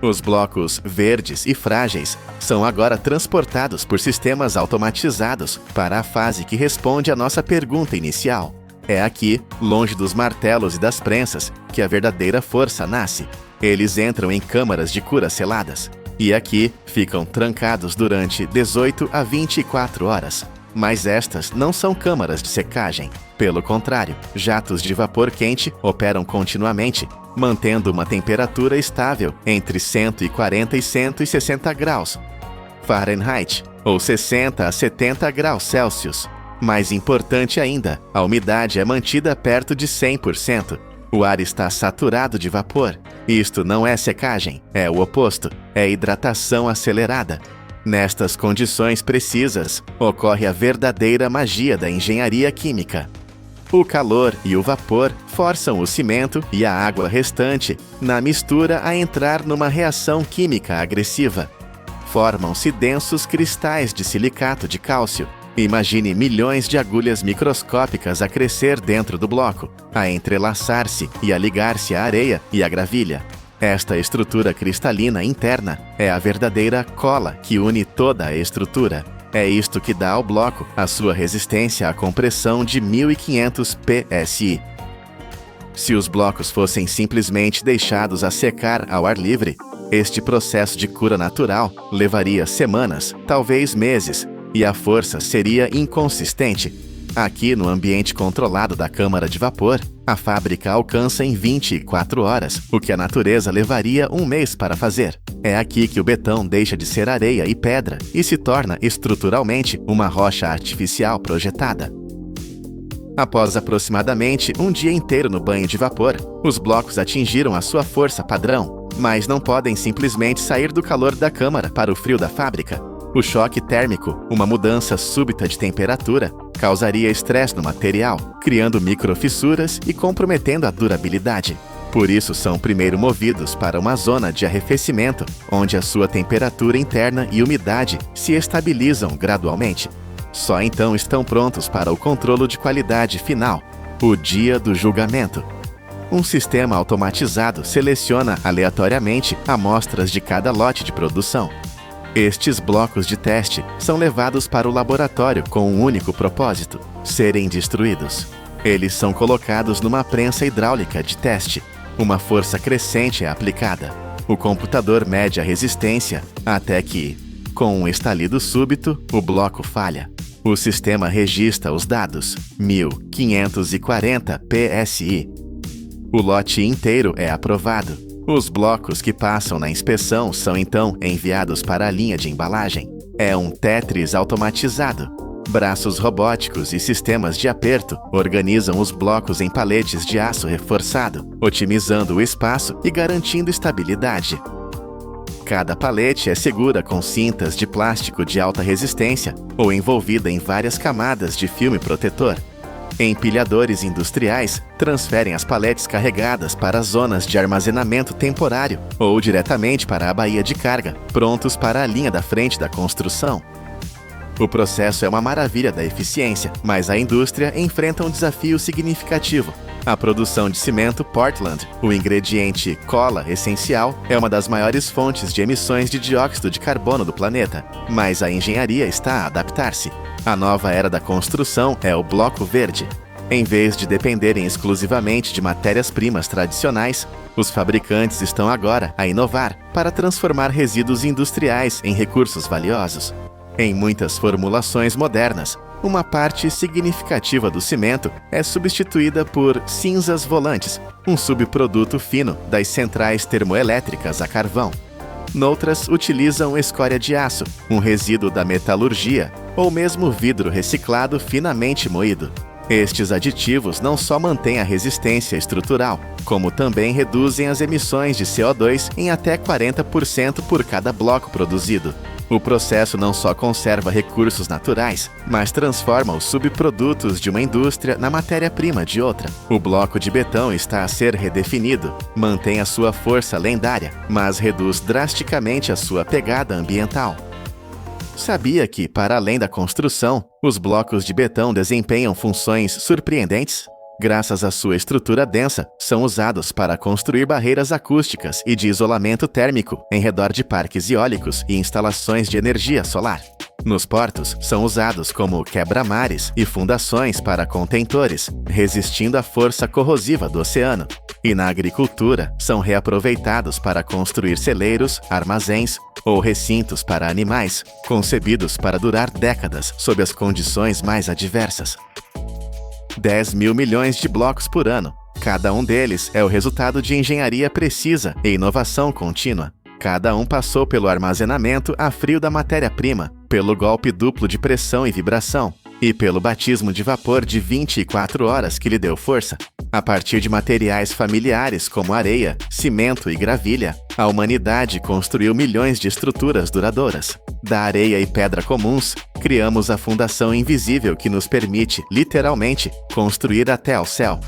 Os blocos verdes e frágeis são agora transportados por sistemas automatizados para a fase que responde à nossa pergunta inicial. É aqui, longe dos martelos e das prensas, que a verdadeira força nasce. Eles entram em câmaras de cura seladas. E aqui ficam trancados durante 18 a 24 horas. Mas estas não são câmaras de secagem. Pelo contrário, jatos de vapor quente operam continuamente, mantendo uma temperatura estável entre 140 e 160 graus Fahrenheit, ou 60 a 70 graus Celsius. Mais importante ainda, a umidade é mantida perto de 100%. O ar está saturado de vapor. Isto não é secagem, é o oposto, é hidratação acelerada. Nestas condições precisas, ocorre a verdadeira magia da engenharia química. O calor e o vapor forçam o cimento e a água restante na mistura a entrar numa reação química agressiva. Formam-se densos cristais de silicato de cálcio. Imagine milhões de agulhas microscópicas a crescer dentro do bloco, a entrelaçar-se e a ligar-se à areia e à gravilha. Esta estrutura cristalina interna é a verdadeira cola que une toda a estrutura. É isto que dá ao bloco a sua resistência à compressão de 1500 psi. Se os blocos fossem simplesmente deixados a secar ao ar livre, este processo de cura natural levaria semanas, talvez meses, e a força seria inconsistente. Aqui, no ambiente controlado da câmara de vapor, a fábrica alcança em 24 horas, o que a natureza levaria um mês para fazer. É aqui que o betão deixa de ser areia e pedra e se torna estruturalmente uma rocha artificial projetada. Após aproximadamente um dia inteiro no banho de vapor, os blocos atingiram a sua força padrão, mas não podem simplesmente sair do calor da câmara para o frio da fábrica. O choque térmico, uma mudança súbita de temperatura, causaria estresse no material, criando microfissuras e comprometendo a durabilidade. Por isso, são primeiro movidos para uma zona de arrefecimento, onde a sua temperatura interna e umidade se estabilizam gradualmente. Só então estão prontos para o controle de qualidade final, o dia do julgamento. Um sistema automatizado seleciona aleatoriamente amostras de cada lote de produção. Estes blocos de teste são levados para o laboratório com um único propósito: serem destruídos. Eles são colocados numa prensa hidráulica de teste. Uma força crescente é aplicada. O computador mede a resistência até que, com um estalido súbito, o bloco falha. O sistema registra os dados, 1540 psi. O lote inteiro é aprovado. Os blocos que passam na inspeção são então enviados para a linha de embalagem. É um Tetris automatizado. Braços robóticos e sistemas de aperto organizam os blocos em paletes de aço reforçado, otimizando o espaço e garantindo estabilidade. Cada palete é segura com cintas de plástico de alta resistência ou envolvida em várias camadas de filme protetor. Empilhadores industriais transferem as paletes carregadas para zonas de armazenamento temporário ou diretamente para a baía de carga, prontos para a linha da frente da construção. O processo é uma maravilha da eficiência, mas a indústria enfrenta um desafio significativo. A produção de cimento Portland, o ingrediente cola essencial, é uma das maiores fontes de emissões de dióxido de carbono do planeta, mas a engenharia está a adaptar-se. A nova era da construção é o bloco verde. Em vez de dependerem exclusivamente de matérias-primas tradicionais, os fabricantes estão agora a inovar para transformar resíduos industriais em recursos valiosos. Em muitas formulações modernas, uma parte significativa do cimento é substituída por cinzas volantes, um subproduto fino das centrais termoelétricas a carvão. Noutras, utilizam escória de aço, um resíduo da metalurgia, ou mesmo vidro reciclado finamente moído. Estes aditivos não só mantêm a resistência estrutural, como também reduzem as emissões de CO2 em até 40% por cada bloco produzido. O processo não só conserva recursos naturais, mas transforma os subprodutos de uma indústria na matéria-prima de outra. O bloco de betão está a ser redefinido, mantém a sua força lendária, mas reduz drasticamente a sua pegada ambiental. Sabia que, para além da construção, os blocos de betão desempenham funções surpreendentes? Graças à sua estrutura densa, são usados para construir barreiras acústicas e de isolamento térmico em redor de parques eólicos e instalações de energia solar. Nos portos, são usados como quebra-mares e fundações para contentores, resistindo à força corrosiva do oceano. E na agricultura, são reaproveitados para construir celeiros, armazéns ou recintos para animais, concebidos para durar décadas sob as condições mais adversas. 10 mil milhões de blocos por ano. Cada um deles é o resultado de engenharia precisa e inovação contínua. Cada um passou pelo armazenamento a frio da matéria-prima, pelo golpe duplo de pressão e vibração, e pelo batismo de vapor de 24 horas que lhe deu força. A partir de materiais familiares como areia, cimento e gravilha, a humanidade construiu milhões de estruturas duradouras. Da areia e pedra comuns, criamos a fundação invisível que nos permite, literalmente, construir até ao céu.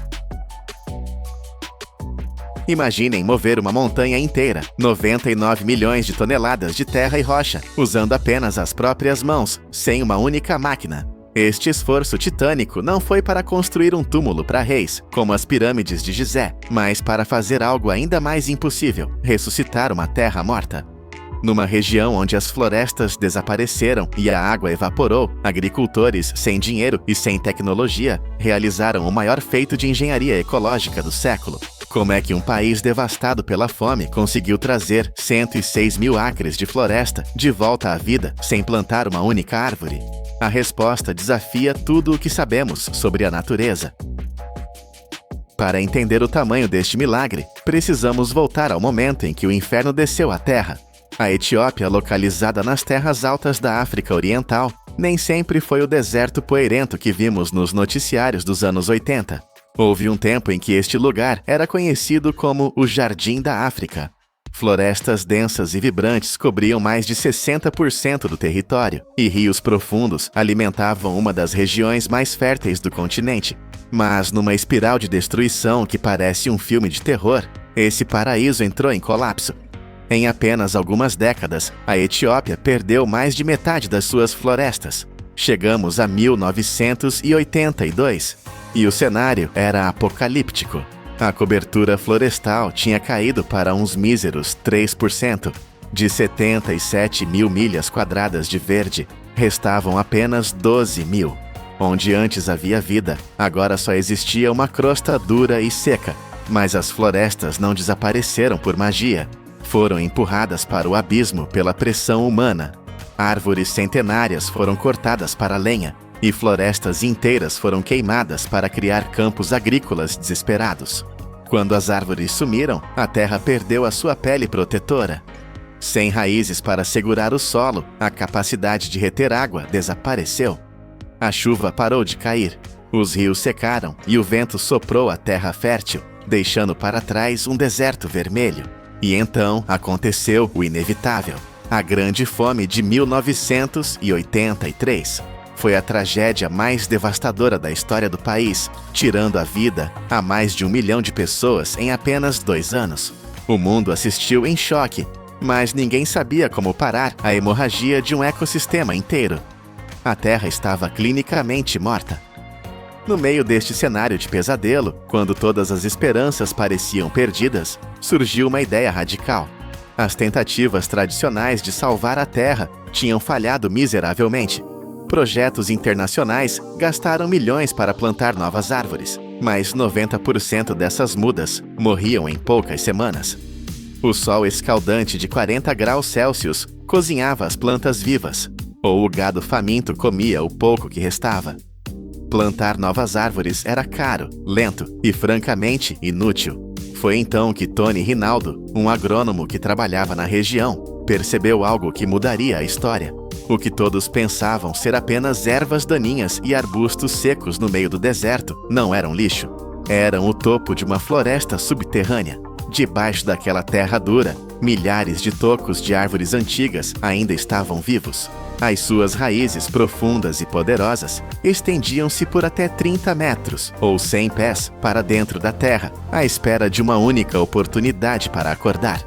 Imaginem mover uma montanha inteira, 99 milhões de toneladas de terra e rocha, usando apenas as próprias mãos, sem uma única máquina. Este esforço titânico não foi para construir um túmulo para reis, como as pirâmides de Gizé, mas para fazer algo ainda mais impossível: ressuscitar uma terra morta. Numa região onde as florestas desapareceram e a água evaporou, agricultores sem dinheiro e sem tecnologia realizaram o maior feito de engenharia ecológica do século. Como é que um país devastado pela fome conseguiu trazer 106 mil acres de floresta de volta à vida sem plantar uma única árvore? A resposta desafia tudo o que sabemos sobre a natureza. Para entender o tamanho deste milagre, precisamos voltar ao momento em que o inferno desceu à Terra. A Etiópia, localizada nas terras altas da África Oriental, nem sempre foi o deserto poeirento que vimos nos noticiários dos anos 80. Houve um tempo em que este lugar era conhecido como o Jardim da África. Florestas densas e vibrantes cobriam mais de 60% do território, e rios profundos alimentavam uma das regiões mais férteis do continente. Mas numa espiral de destruição que parece um filme de terror, esse paraíso entrou em colapso. Em apenas algumas décadas, a Etiópia perdeu mais de metade das suas florestas. Chegamos a 1982, e o cenário era apocalíptico. A cobertura florestal tinha caído para uns míseros 3%. De 77 mil milhas quadradas de verde, restavam apenas 12 mil. Onde antes havia vida, agora só existia uma crosta dura e seca. Mas as florestas não desapareceram por magia. Foram empurradas para o abismo pela pressão humana. Árvores centenárias foram cortadas para lenha, e florestas inteiras foram queimadas para criar campos agrícolas desesperados. Quando as árvores sumiram, a terra perdeu a sua pele protetora. Sem raízes para segurar o solo, a capacidade de reter água desapareceu. A chuva parou de cair, os rios secaram e o vento soprou a terra fértil, deixando para trás um deserto vermelho. E então aconteceu o inevitável: a Grande Fome de 1983. Foi a tragédia mais devastadora da história do país, tirando a vida a mais de 1 milhão de pessoas em apenas 2 anos. O mundo assistiu em choque, mas ninguém sabia como parar a hemorragia de um ecossistema inteiro. A Terra estava clinicamente morta. No meio deste cenário de pesadelo, quando todas as esperanças pareciam perdidas, surgiu uma ideia radical. As tentativas tradicionais de salvar a Terra tinham falhado miseravelmente. Projetos internacionais gastaram milhões para plantar novas árvores, mas 90% dessas mudas morriam em poucas semanas. O sol escaldante de 40 graus Celsius cozinhava as plantas vivas, ou o gado faminto comia o pouco que restava. Plantar novas árvores era caro, lento e francamente inútil. Foi então que Tony Rinaldo, um agrônomo que trabalhava na região, percebeu algo que mudaria a história. O que todos pensavam ser apenas ervas daninhas e arbustos secos no meio do deserto não eram lixo. Eram o topo de uma floresta subterrânea. Debaixo daquela terra dura, milhares de tocos de árvores antigas ainda estavam vivos. As suas raízes profundas e poderosas estendiam-se por até 30 metros, ou 100 pés, para dentro da terra, à espera de uma única oportunidade para acordar.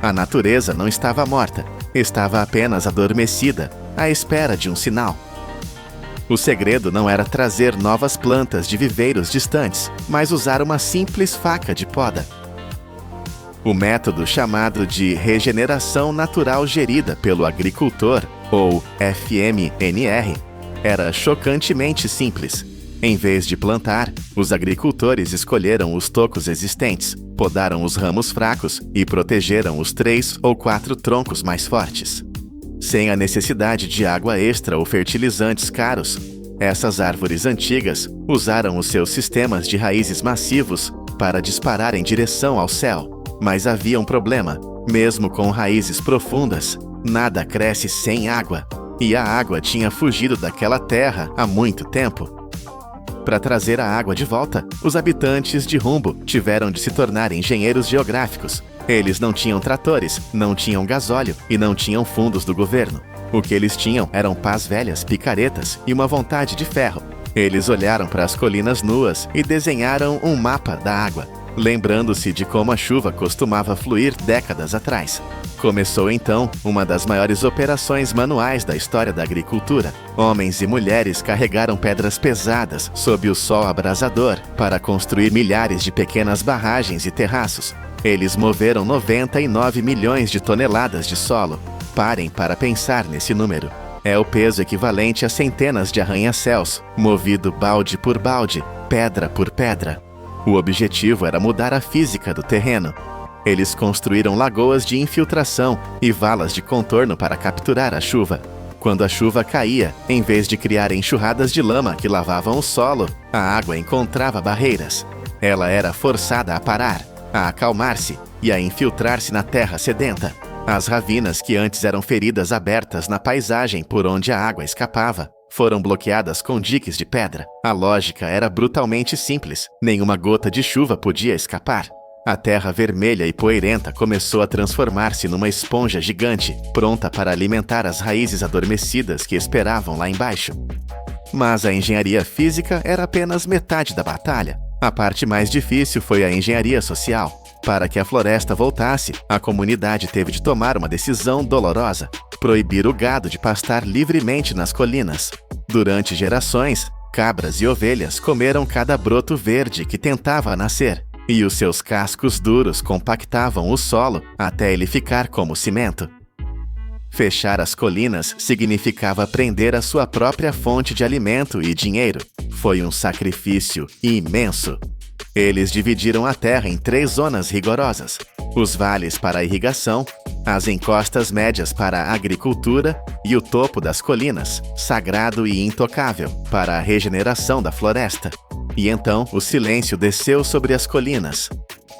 A natureza não estava morta. Estava apenas adormecida, à espera de um sinal. O segredo não era trazer novas plantas de viveiros distantes, mas usar uma simples faca de poda. O método chamado de regeneração natural gerida pelo agricultor, ou FMNR, era chocantemente simples. Em vez de plantar, os agricultores escolheram os tocos existentes, podaram os ramos fracos e protegeram os 3 ou 4 troncos mais fortes. Sem a necessidade de água extra ou fertilizantes caros, essas árvores antigas usaram os seus sistemas de raízes massivos para disparar em direção ao céu. Mas havia um problema. Mesmo com raízes profundas, nada cresce sem água. E a água tinha fugido daquela terra há muito tempo. Para trazer a água de volta, os habitantes de Rumbo tiveram de se tornar engenheiros geográficos. Eles não tinham tratores, não tinham gasóleo e não tinham fundos do governo. O que eles tinham eram pás velhas, picaretas e uma vontade de ferro. Eles olharam para as colinas nuas e desenharam um mapa da água, lembrando-se de como a chuva costumava fluir décadas atrás. Começou então uma das maiores operações manuais da história da agricultura. Homens e mulheres carregaram pedras pesadas sob o sol abrasador para construir milhares de pequenas barragens e terraços. Eles moveram 99 milhões de toneladas de solo. Parem para pensar nesse número. É o peso equivalente a centenas de arranha-céus, movido balde por balde, pedra por pedra. O objetivo era mudar a física do terreno. Eles construíram lagoas de infiltração e valas de contorno para capturar a chuva. Quando a chuva caía, em vez de criar enxurradas de lama que lavavam o solo, a água encontrava barreiras. Ela era forçada a parar, a acalmar-se e a infiltrar-se na terra sedenta. As ravinas que antes eram feridas abertas na paisagem por onde a água escapava, foram bloqueadas com diques de pedra. A lógica era brutalmente simples. Nenhuma gota de chuva podia escapar. A terra vermelha e poeirenta começou a transformar-se numa esponja gigante, pronta para alimentar as raízes adormecidas que esperavam lá embaixo. Mas a engenharia física era apenas metade da batalha. A parte mais difícil foi a engenharia social. Para que a floresta voltasse, a comunidade teve de tomar uma decisão dolorosa: proibir o gado de pastar livremente nas colinas. Durante gerações, cabras e ovelhas comeram cada broto verde que tentava nascer, e os seus cascos duros compactavam o solo até ele ficar como cimento. Fechar as colinas significava prender a sua própria fonte de alimento e dinheiro. Foi um sacrifício imenso. Eles dividiram a terra em 3 zonas rigorosas: os vales para a irrigação, as encostas médias para a agricultura e o topo das colinas, sagrado e intocável, para a regeneração da floresta. E então o silêncio desceu sobre as colinas.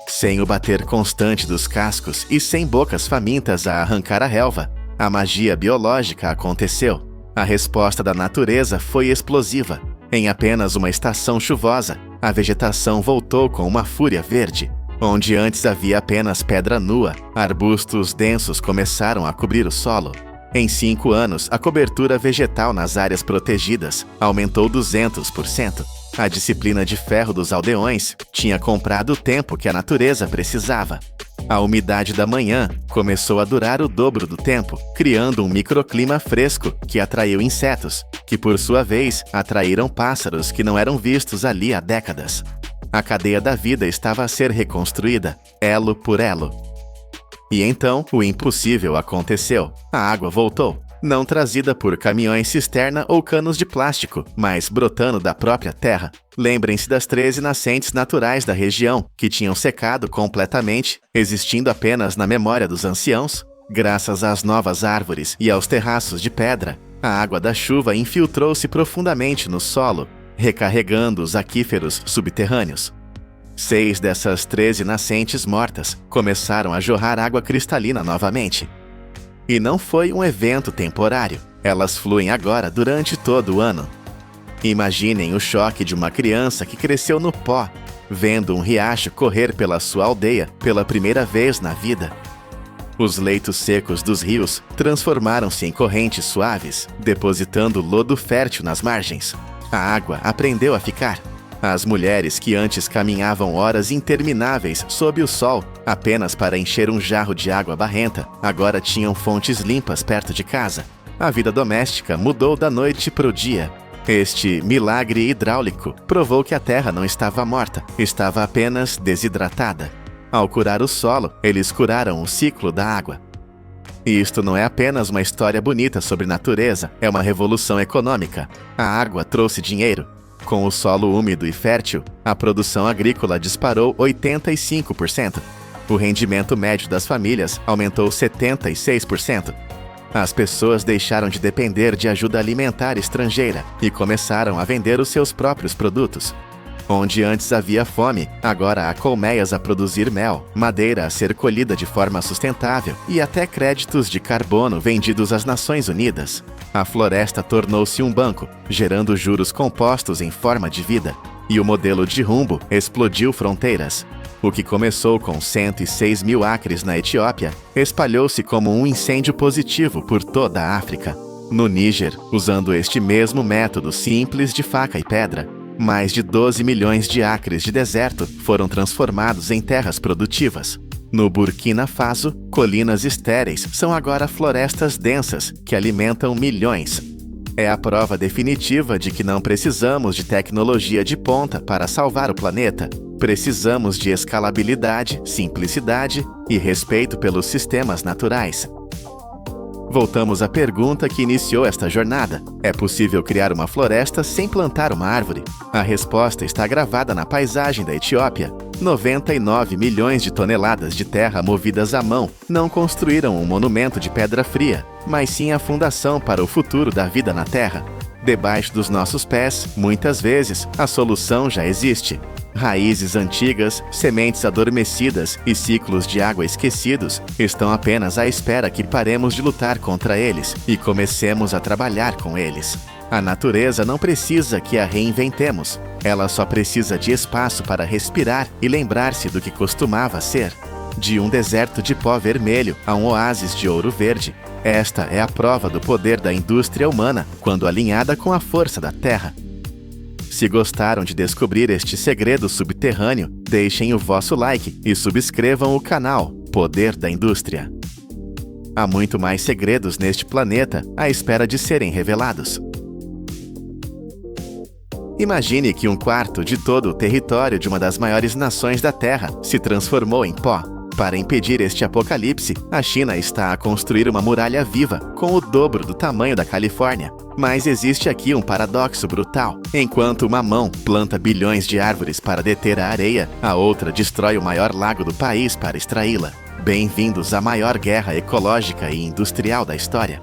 Sem o bater constante dos cascos e sem bocas famintas a arrancar a relva, a magia biológica aconteceu. A resposta da natureza foi explosiva. Em apenas uma estação chuvosa, a vegetação voltou com uma fúria verde. Onde antes havia apenas pedra nua, arbustos densos começaram a cobrir o solo. Em 5 anos, a cobertura vegetal nas áreas protegidas aumentou 200%. A disciplina de ferro dos aldeões tinha comprado o tempo que a natureza precisava. A umidade da manhã começou a durar o dobro do tempo, criando um microclima fresco que atraiu insetos, que por sua vez atraíram pássaros que não eram vistos ali há décadas. A cadeia da vida estava a ser reconstruída, elo por elo. E então, o impossível aconteceu. A água voltou, não trazida por caminhões-cisterna ou canos de plástico, mas brotando da própria terra. Lembrem-se das 13 nascentes naturais da região, que tinham secado completamente, existindo apenas na memória dos anciãos. Graças às novas árvores e aos terraços de pedra, a água da chuva infiltrou-se profundamente no solo, recarregando os aquíferos subterrâneos. 6 dessas 13 nascentes mortas começaram a jorrar água cristalina novamente. E não foi um evento temporário. Elas fluem agora durante todo o ano. Imaginem o choque de uma criança que cresceu no pó, vendo um riacho correr pela sua aldeia pela primeira vez na vida. Os leitos secos dos rios transformaram-se em correntes suaves, depositando lodo fértil nas margens. A água aprendeu a ficar. As mulheres que antes caminhavam horas intermináveis sob o sol apenas para encher um jarro de água barrenta, agora tinham fontes limpas perto de casa. A vida doméstica mudou da noite para o dia. Este milagre hidráulico provou que a terra não estava morta, estava apenas desidratada. Ao curar o solo, eles curaram o ciclo da água. E isto não é apenas uma história bonita sobre natureza, é uma revolução econômica. A água trouxe dinheiro. Com o solo úmido e fértil, a produção agrícola disparou 85%. O rendimento médio das famílias aumentou 76%. As pessoas deixaram de depender de ajuda alimentar estrangeira e começaram a vender os seus próprios produtos. Onde antes havia fome, agora há colmeias a produzir mel, madeira a ser colhida de forma sustentável e até créditos de carbono vendidos às Nações Unidas. A floresta tornou-se um banco, gerando juros compostos em forma de vida, e o modelo de rumbo explodiu fronteiras. O que começou com 106 mil acres na Etiópia espalhou-se como um incêndio positivo por toda a África. No Níger, usando este mesmo método simples de faca e pedra, mais de 12 milhões de acres de deserto foram transformados em terras produtivas. No Burkina Faso, colinas estéreis são agora florestas densas que alimentam milhões. É a prova definitiva de que não precisamos de tecnologia de ponta para salvar o planeta. Precisamos de escalabilidade, simplicidade e respeito pelos sistemas naturais. Voltamos à pergunta que iniciou esta jornada. É possível criar uma floresta sem plantar uma árvore? A resposta está gravada na paisagem da Etiópia. 99 milhões de toneladas de terra movidas à mão não construíram um monumento de pedra fria, mas sim a fundação para o futuro da vida na Terra. Debaixo dos nossos pés, muitas vezes, a solução já existe. Raízes antigas, sementes adormecidas e ciclos de água esquecidos estão apenas à espera que paremos de lutar contra eles e comecemos a trabalhar com eles. A natureza não precisa que a reinventemos. Ela só precisa de espaço para respirar e lembrar-se do que costumava ser. De um deserto de pó vermelho a um oásis de ouro verde. Esta é a prova do poder da indústria humana quando alinhada com a força da terra. Se gostaram de descobrir este segredo subterrâneo, deixem o vosso like e subscrevam o canal Poder da Indústria. Há muito mais segredos neste planeta à espera de serem revelados. Imagine que um quarto de todo o território de uma das maiores nações da Terra se transformou em pó. Para impedir este apocalipse, a China está a construir uma muralha viva com o dobro do tamanho da Califórnia. Mas existe aqui um paradoxo brutal. Enquanto uma mão planta bilhões de árvores para deter a areia, a outra destrói o maior lago do país para extraí-la. Bem-vindos à maior guerra ecológica e industrial da história.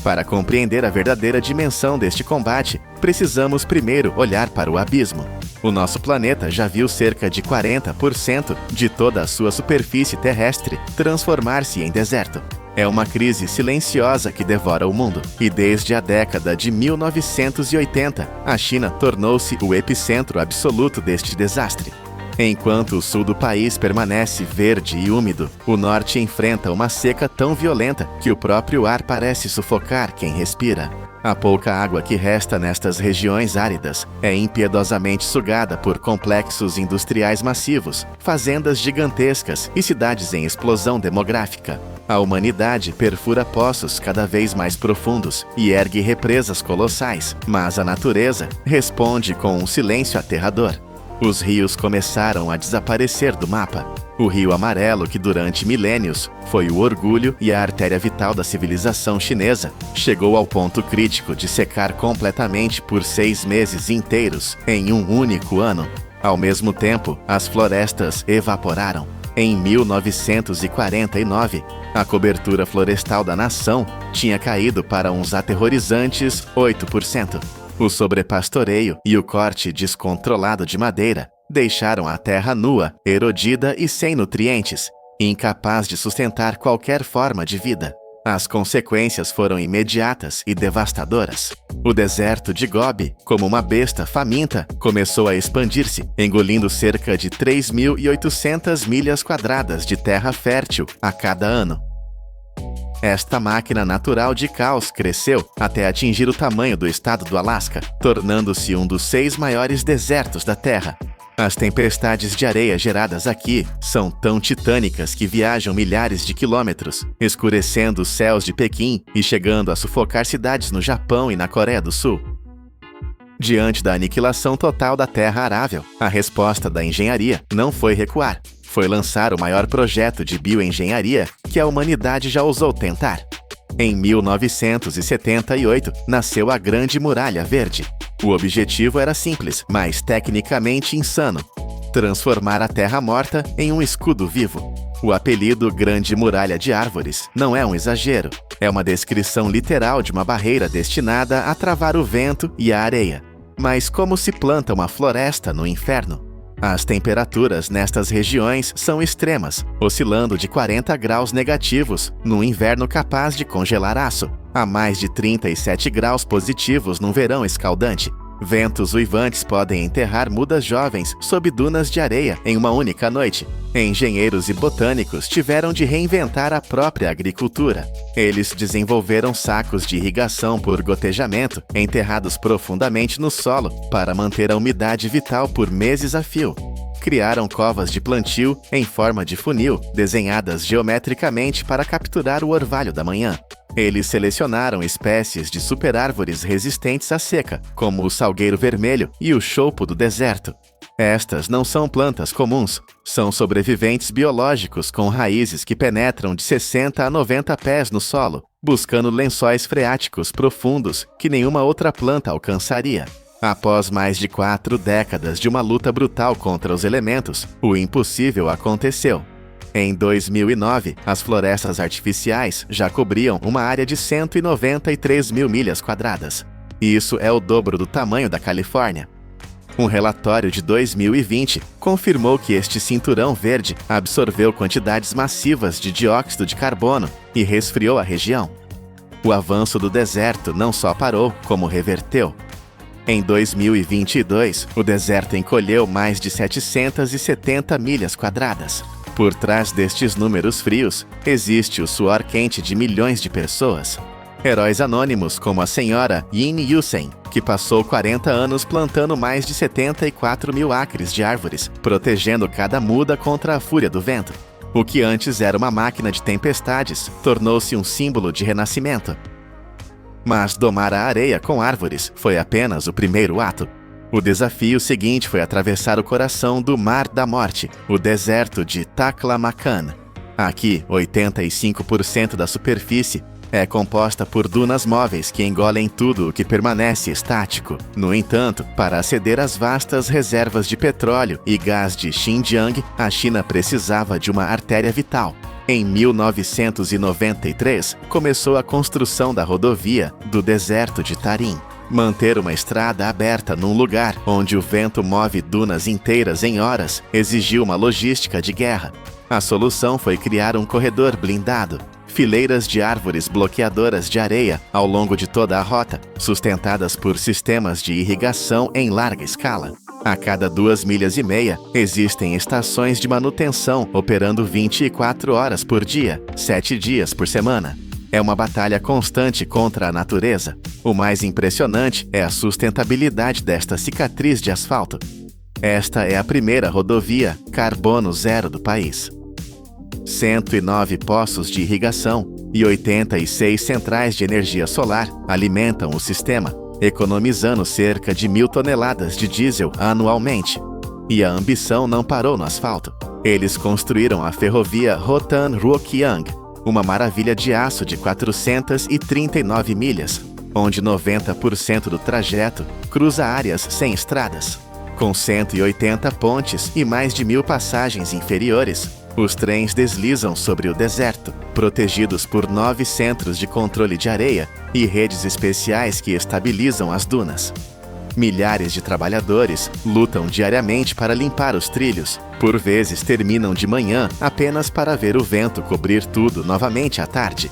Para compreender a verdadeira dimensão deste combate, precisamos primeiro olhar para o abismo. O nosso planeta já viu cerca de 40% de toda a sua superfície terrestre transformar-se em deserto. É uma crise silenciosa que devora o mundo. E desde a década de 1980, a China tornou-se o epicentro absoluto deste desastre. Enquanto o sul do país permanece verde e úmido, o norte enfrenta uma seca tão violenta que o próprio ar parece sufocar quem respira. A pouca água que resta nestas regiões áridas é impiedosamente sugada por complexos industriais massivos, fazendas gigantescas e cidades em explosão demográfica. A humanidade perfura poços cada vez mais profundos e ergue represas colossais, mas a natureza responde com um silêncio aterrador. Os rios começaram a desaparecer do mapa. O Rio Amarelo, que durante milênios foi o orgulho e a artéria vital da civilização chinesa, chegou ao ponto crítico de secar completamente por 6 meses inteiros em um único ano. Ao mesmo tempo, as florestas evaporaram. Em 1949, a cobertura florestal da nação tinha caído para uns aterrorizantes 8%. O sobrepastoreio e o corte descontrolado de madeira deixaram a terra nua, erodida e sem nutrientes, incapaz de sustentar qualquer forma de vida. As consequências foram imediatas e devastadoras. O deserto de Gobi, como uma besta faminta, começou a expandir-se, engolindo cerca de 3.800 milhas quadradas de terra fértil a cada ano. Esta máquina natural de caos cresceu até atingir o tamanho do estado do Alasca, tornando-se um dos 6 maiores desertos da Terra. As tempestades de areia geradas aqui são tão titânicas que viajam milhares de quilômetros, escurecendo os céus de Pequim e chegando a sufocar cidades no Japão e na Coreia do Sul. Diante da aniquilação total da Terra arável, a resposta da engenharia não foi recuar. Foi lançar o maior projeto de bioengenharia que a humanidade já ousou tentar. Em 1978, nasceu a Grande Muralha Verde. O objetivo era simples, mas tecnicamente insano: transformar a Terra morta em um escudo vivo. O apelido Grande Muralha de Árvores não é um exagero. É uma descrição literal de uma barreira destinada a travar o vento e a areia. Mas como se planta uma floresta no inferno? As temperaturas nestas regiões são extremas, oscilando de 40 graus negativos num inverno capaz de congelar aço, a mais de 37 graus positivos num verão escaldante. Ventos uivantes podem enterrar mudas jovens sob dunas de areia em uma única noite. Engenheiros e botânicos tiveram de reinventar a própria agricultura. Eles desenvolveram sacos de irrigação por gotejamento enterrados profundamente no solo para manter a umidade vital por meses a fio. Criaram covas de plantio em forma de funil, desenhadas geometricamente para capturar o orvalho da manhã. Eles selecionaram espécies de superárvores resistentes à seca, como o salgueiro vermelho e o chopo do deserto. Estas não são plantas comuns, são sobreviventes biológicos com raízes que penetram de 60 a 90 pés no solo, buscando lençóis freáticos profundos que nenhuma outra planta alcançaria. Após mais de 4 décadas de uma luta brutal contra os elementos, o impossível aconteceu. Em 2009, as florestas artificiais já cobriam uma área de 193 mil milhas quadradas. Isso é o dobro do tamanho da Califórnia. Um relatório de 2020 confirmou que este cinturão verde absorveu quantidades massivas de dióxido de carbono e resfriou a região. O avanço do deserto não só parou, como reverteu. Em 2022, o deserto encolheu mais de 770 milhas quadradas. Por trás destes números frios, existe o suor quente de milhões de pessoas. Heróis anônimos como a senhora Yin Yusen, que passou 40 anos plantando mais de 74 mil acres de árvores, protegendo cada muda contra a fúria do vento. O que antes era uma máquina de tempestades, tornou-se um símbolo de renascimento. Mas domar a areia com árvores foi apenas o primeiro ato. O desafio seguinte foi atravessar o coração do Mar da Morte, o deserto de Taklamakan. Aqui, 85% da superfície é composta por dunas móveis que engolem tudo o que permanece estático. No entanto, para aceder às vastas reservas de petróleo e gás de Xinjiang, a China precisava de uma artéria vital. Em 1993, começou a construção da rodovia do deserto de Tarim. Manter uma estrada aberta num lugar onde o vento move dunas inteiras em horas exigiu uma logística de guerra. A solução foi criar um corredor blindado, fileiras de árvores bloqueadoras de areia ao longo de toda a rota, sustentadas por sistemas de irrigação em larga escala. A cada 2,5 milhas existem estações de manutenção operando 24 horas por dia, 7 dias por semana. É uma batalha constante contra a natureza. O mais impressionante é a sustentabilidade desta cicatriz de asfalto. Esta é a primeira rodovia carbono zero do país. 109 poços de irrigação e 86 centrais de energia solar alimentam o sistema, economizando cerca de 1.000 toneladas de diesel anualmente. E a ambição não parou no asfalto. Eles construíram a ferrovia Rotan-Ruokyang, uma maravilha de aço de 439 milhas, onde 90% do trajeto cruza áreas sem estradas. Com 180 pontes e mais de 1.000 passagens inferiores, os trens deslizam sobre o deserto, protegidos por 9 centros de controle de areia e redes especiais que estabilizam as dunas. Milhares de trabalhadores lutam diariamente para limpar os trilhos. Por vezes terminam de manhã apenas para ver o vento cobrir tudo novamente à tarde.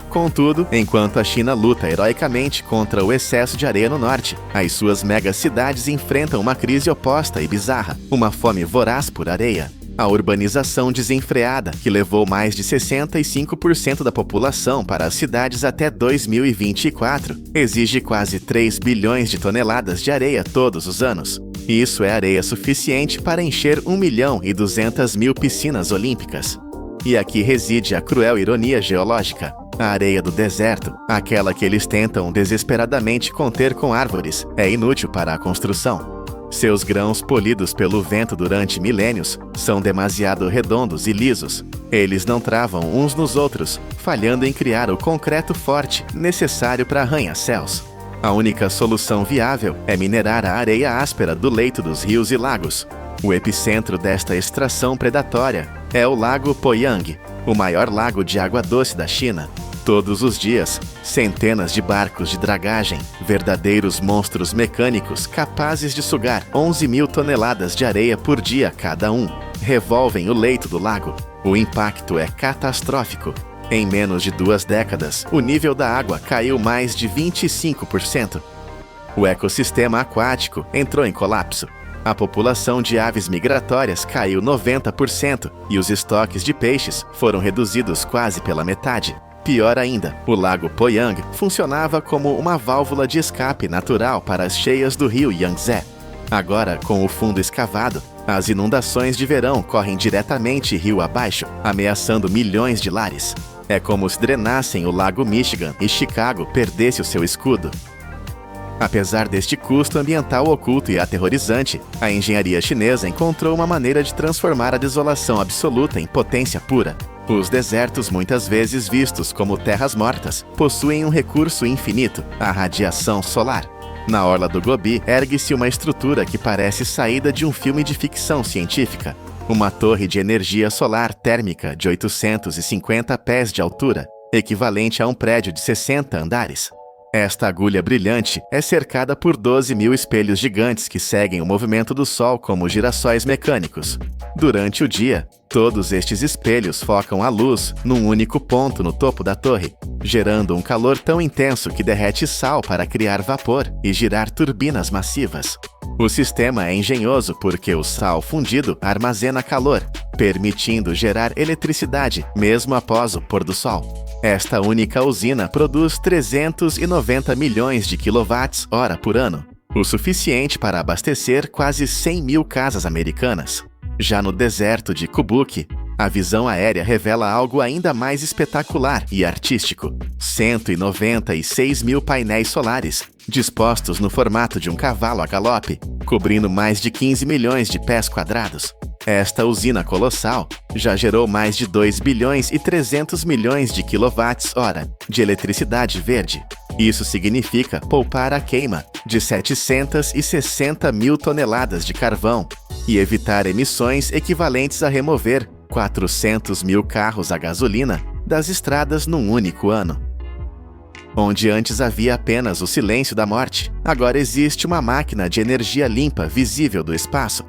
Contudo, enquanto a China luta heroicamente contra o excesso de areia no norte, as suas megacidades enfrentam uma crise oposta e bizarra, uma fome voraz por areia. A urbanização desenfreada, que levou mais de 65% da população para as cidades até 2024, exige quase 3 bilhões de toneladas de areia todos os anos. Isso é areia suficiente para encher 1.200.000 piscinas olímpicas. E aqui reside a cruel ironia geológica. A areia do deserto, aquela que eles tentam desesperadamente conter com árvores, é inútil para a construção. Seus grãos polidos pelo vento durante milênios são demasiado redondos e lisos. Eles não travam uns nos outros, falhando em criar o concreto forte necessário para arranha-céus. A única solução viável é minerar a areia áspera do leito dos rios e lagos. O epicentro desta extração predatória é o Lago Poyang, o maior lago de água doce da China. Todos os dias, centenas de barcos de dragagem, verdadeiros monstros mecânicos capazes de sugar 11.000 toneladas de areia por dia cada um, revolvem o leito do lago. O impacto é catastrófico. Em menos de 2 décadas, o nível da água caiu mais de 25%. O ecossistema aquático entrou em colapso. A população de aves migratórias caiu 90% e os estoques de peixes foram reduzidos quase pela metade. Pior ainda, o Lago Poyang funcionava como uma válvula de escape natural para as cheias do rio Yangtze. Agora, com o fundo escavado, as inundações de verão correm diretamente rio abaixo, ameaçando milhões de lares. É como se drenassem o Lago Michigan e Chicago perdesse o seu escudo. Apesar deste custo ambiental oculto e aterrorizante, a engenharia chinesa encontrou uma maneira de transformar a desolação absoluta em potência pura. Os desertos, muitas vezes vistos como terras mortas, possuem um recurso infinito, a radiação solar. Na orla do Gobi, ergue-se uma estrutura que parece saída de um filme de ficção científica. Uma torre de energia solar térmica de 850 pés de altura, equivalente a um prédio de 60 andares. Esta agulha brilhante é cercada por 12.000 espelhos gigantes que seguem o movimento do Sol como girassóis mecânicos. Durante o dia, todos estes espelhos focam a luz num único ponto no topo da torre, gerando um calor tão intenso que derrete sal para criar vapor e girar turbinas massivas. O sistema é engenhoso porque o sal fundido armazena calor, permitindo gerar eletricidade mesmo após o pôr do sol. Esta única usina produz 390 milhões de kWh por ano, o suficiente para abastecer quase 100.000 casas americanas. Já no deserto de Kubuki, a visão aérea revela algo ainda mais espetacular e artístico. 196.000 painéis solares, dispostos no formato de um cavalo a galope, cobrindo mais de 15 milhões de pés quadrados. Esta usina colossal já gerou mais de 2 bilhões e 300 milhões de kWh de eletricidade verde. Isso significa poupar a queima de 760 mil toneladas de carvão e evitar emissões equivalentes a remover 400 mil carros a gasolina das estradas num único ano. Onde antes havia apenas o silêncio da morte, agora existe uma máquina de energia limpa visível do espaço.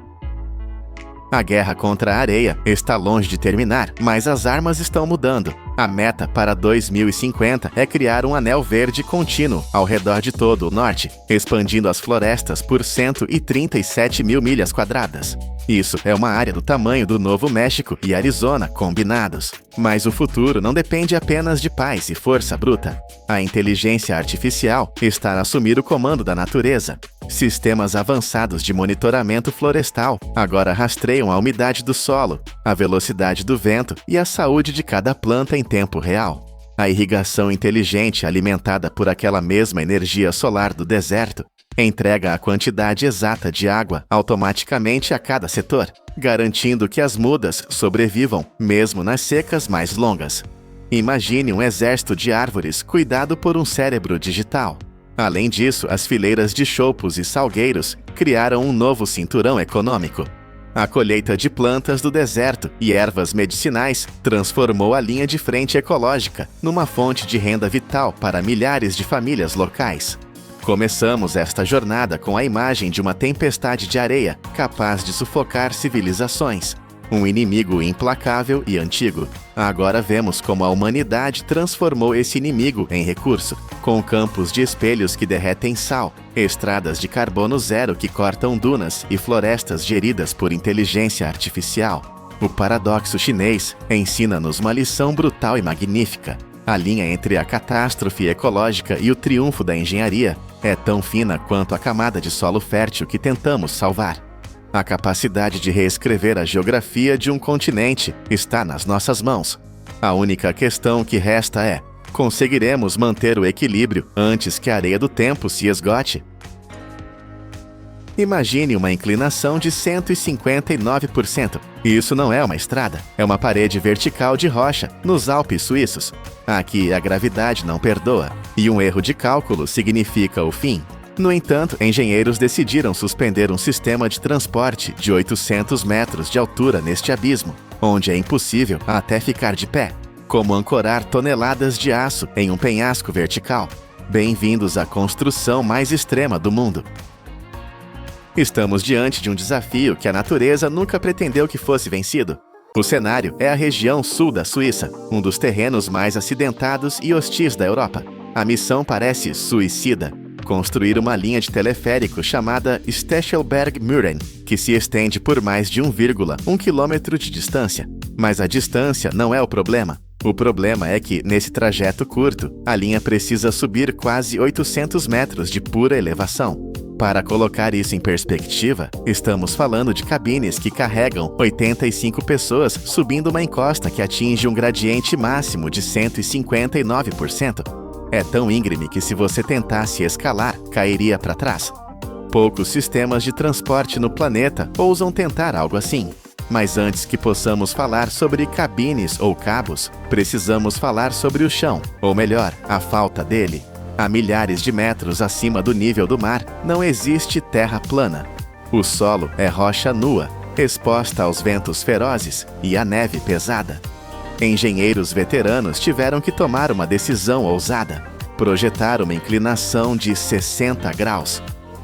A guerra contra a areia está longe de terminar, mas as armas estão mudando. A meta para 2050 é criar um anel verde contínuo ao redor de todo o norte, expandindo as florestas por 137 mil milhas quadradas. Isso é uma área do tamanho do Novo México e Arizona combinados. Mas o futuro não depende apenas de paz e força bruta. A inteligência artificial está a assumir o comando da natureza. Sistemas avançados de monitoramento florestal agora rastreiam a umidade do solo, a velocidade do vento e a saúde de cada planta em tempo real. A irrigação inteligente alimentada por aquela mesma energia solar do deserto entrega a quantidade exata de água automaticamente a cada setor, garantindo que as mudas sobrevivam mesmo nas secas mais longas. Imagine um exército de árvores cuidado por um cérebro digital. Além disso, as fileiras de choupos e salgueiros criaram um novo cinturão econômico. A colheita de plantas do deserto e ervas medicinais transformou a linha de frente ecológica numa fonte de renda vital para milhares de famílias locais. Começamos esta jornada com a imagem de uma tempestade de areia capaz de sufocar civilizações, um inimigo implacável e antigo. Agora vemos como a humanidade transformou esse inimigo em recurso, com campos de espelhos que derretem sal, estradas de carbono zero que cortam dunas e florestas geridas por inteligência artificial. O paradoxo chinês ensina-nos uma lição brutal e magnífica. A linha entre a catástrofe ecológica e o triunfo da engenharia é tão fina quanto a camada de solo fértil que tentamos salvar. A capacidade de reescrever a geografia de um continente está nas nossas mãos. A única questão que resta é: conseguiremos manter o equilíbrio antes que a areia do tempo se esgote? Imagine uma inclinação de 159%. Isso não é uma estrada, é uma parede vertical de rocha nos Alpes suíços. Aqui a gravidade não perdoa, e um erro de cálculo significa o fim. No entanto, engenheiros decidiram suspender um sistema de transporte de 800 metros de altura neste abismo, onde é impossível até ficar de pé. Como ancorar toneladas de aço em um penhasco vertical. Bem-vindos à construção mais extrema do mundo. Estamos diante de um desafio que a natureza nunca pretendeu que fosse vencido. O cenário é a região sul da Suíça, um dos terrenos mais acidentados e hostis da Europa. A missão parece suicida: construir uma linha de teleférico chamada Stechelberg-Müren, que se estende por mais de 1,1 quilômetro de distância. Mas a distância não é o problema. O problema é que, nesse trajeto curto, a linha precisa subir quase 800 metros de pura elevação. Para colocar isso em perspectiva, estamos falando de cabines que carregam 85 pessoas subindo uma encosta que atinge um gradiente máximo de 159%. É tão íngreme que, se você tentasse escalar, cairia para trás. Poucos sistemas de transporte no planeta ousam tentar algo assim. Mas antes que possamos falar sobre cabines ou cabos, precisamos falar sobre o chão, ou melhor, a falta dele. A milhares de metros acima do nível do mar, não existe terra plana. O solo é rocha nua, exposta aos ventos ferozes e à neve pesada. Engenheiros veteranos tiveram que tomar uma decisão ousada: projetar uma inclinação de 60 graus.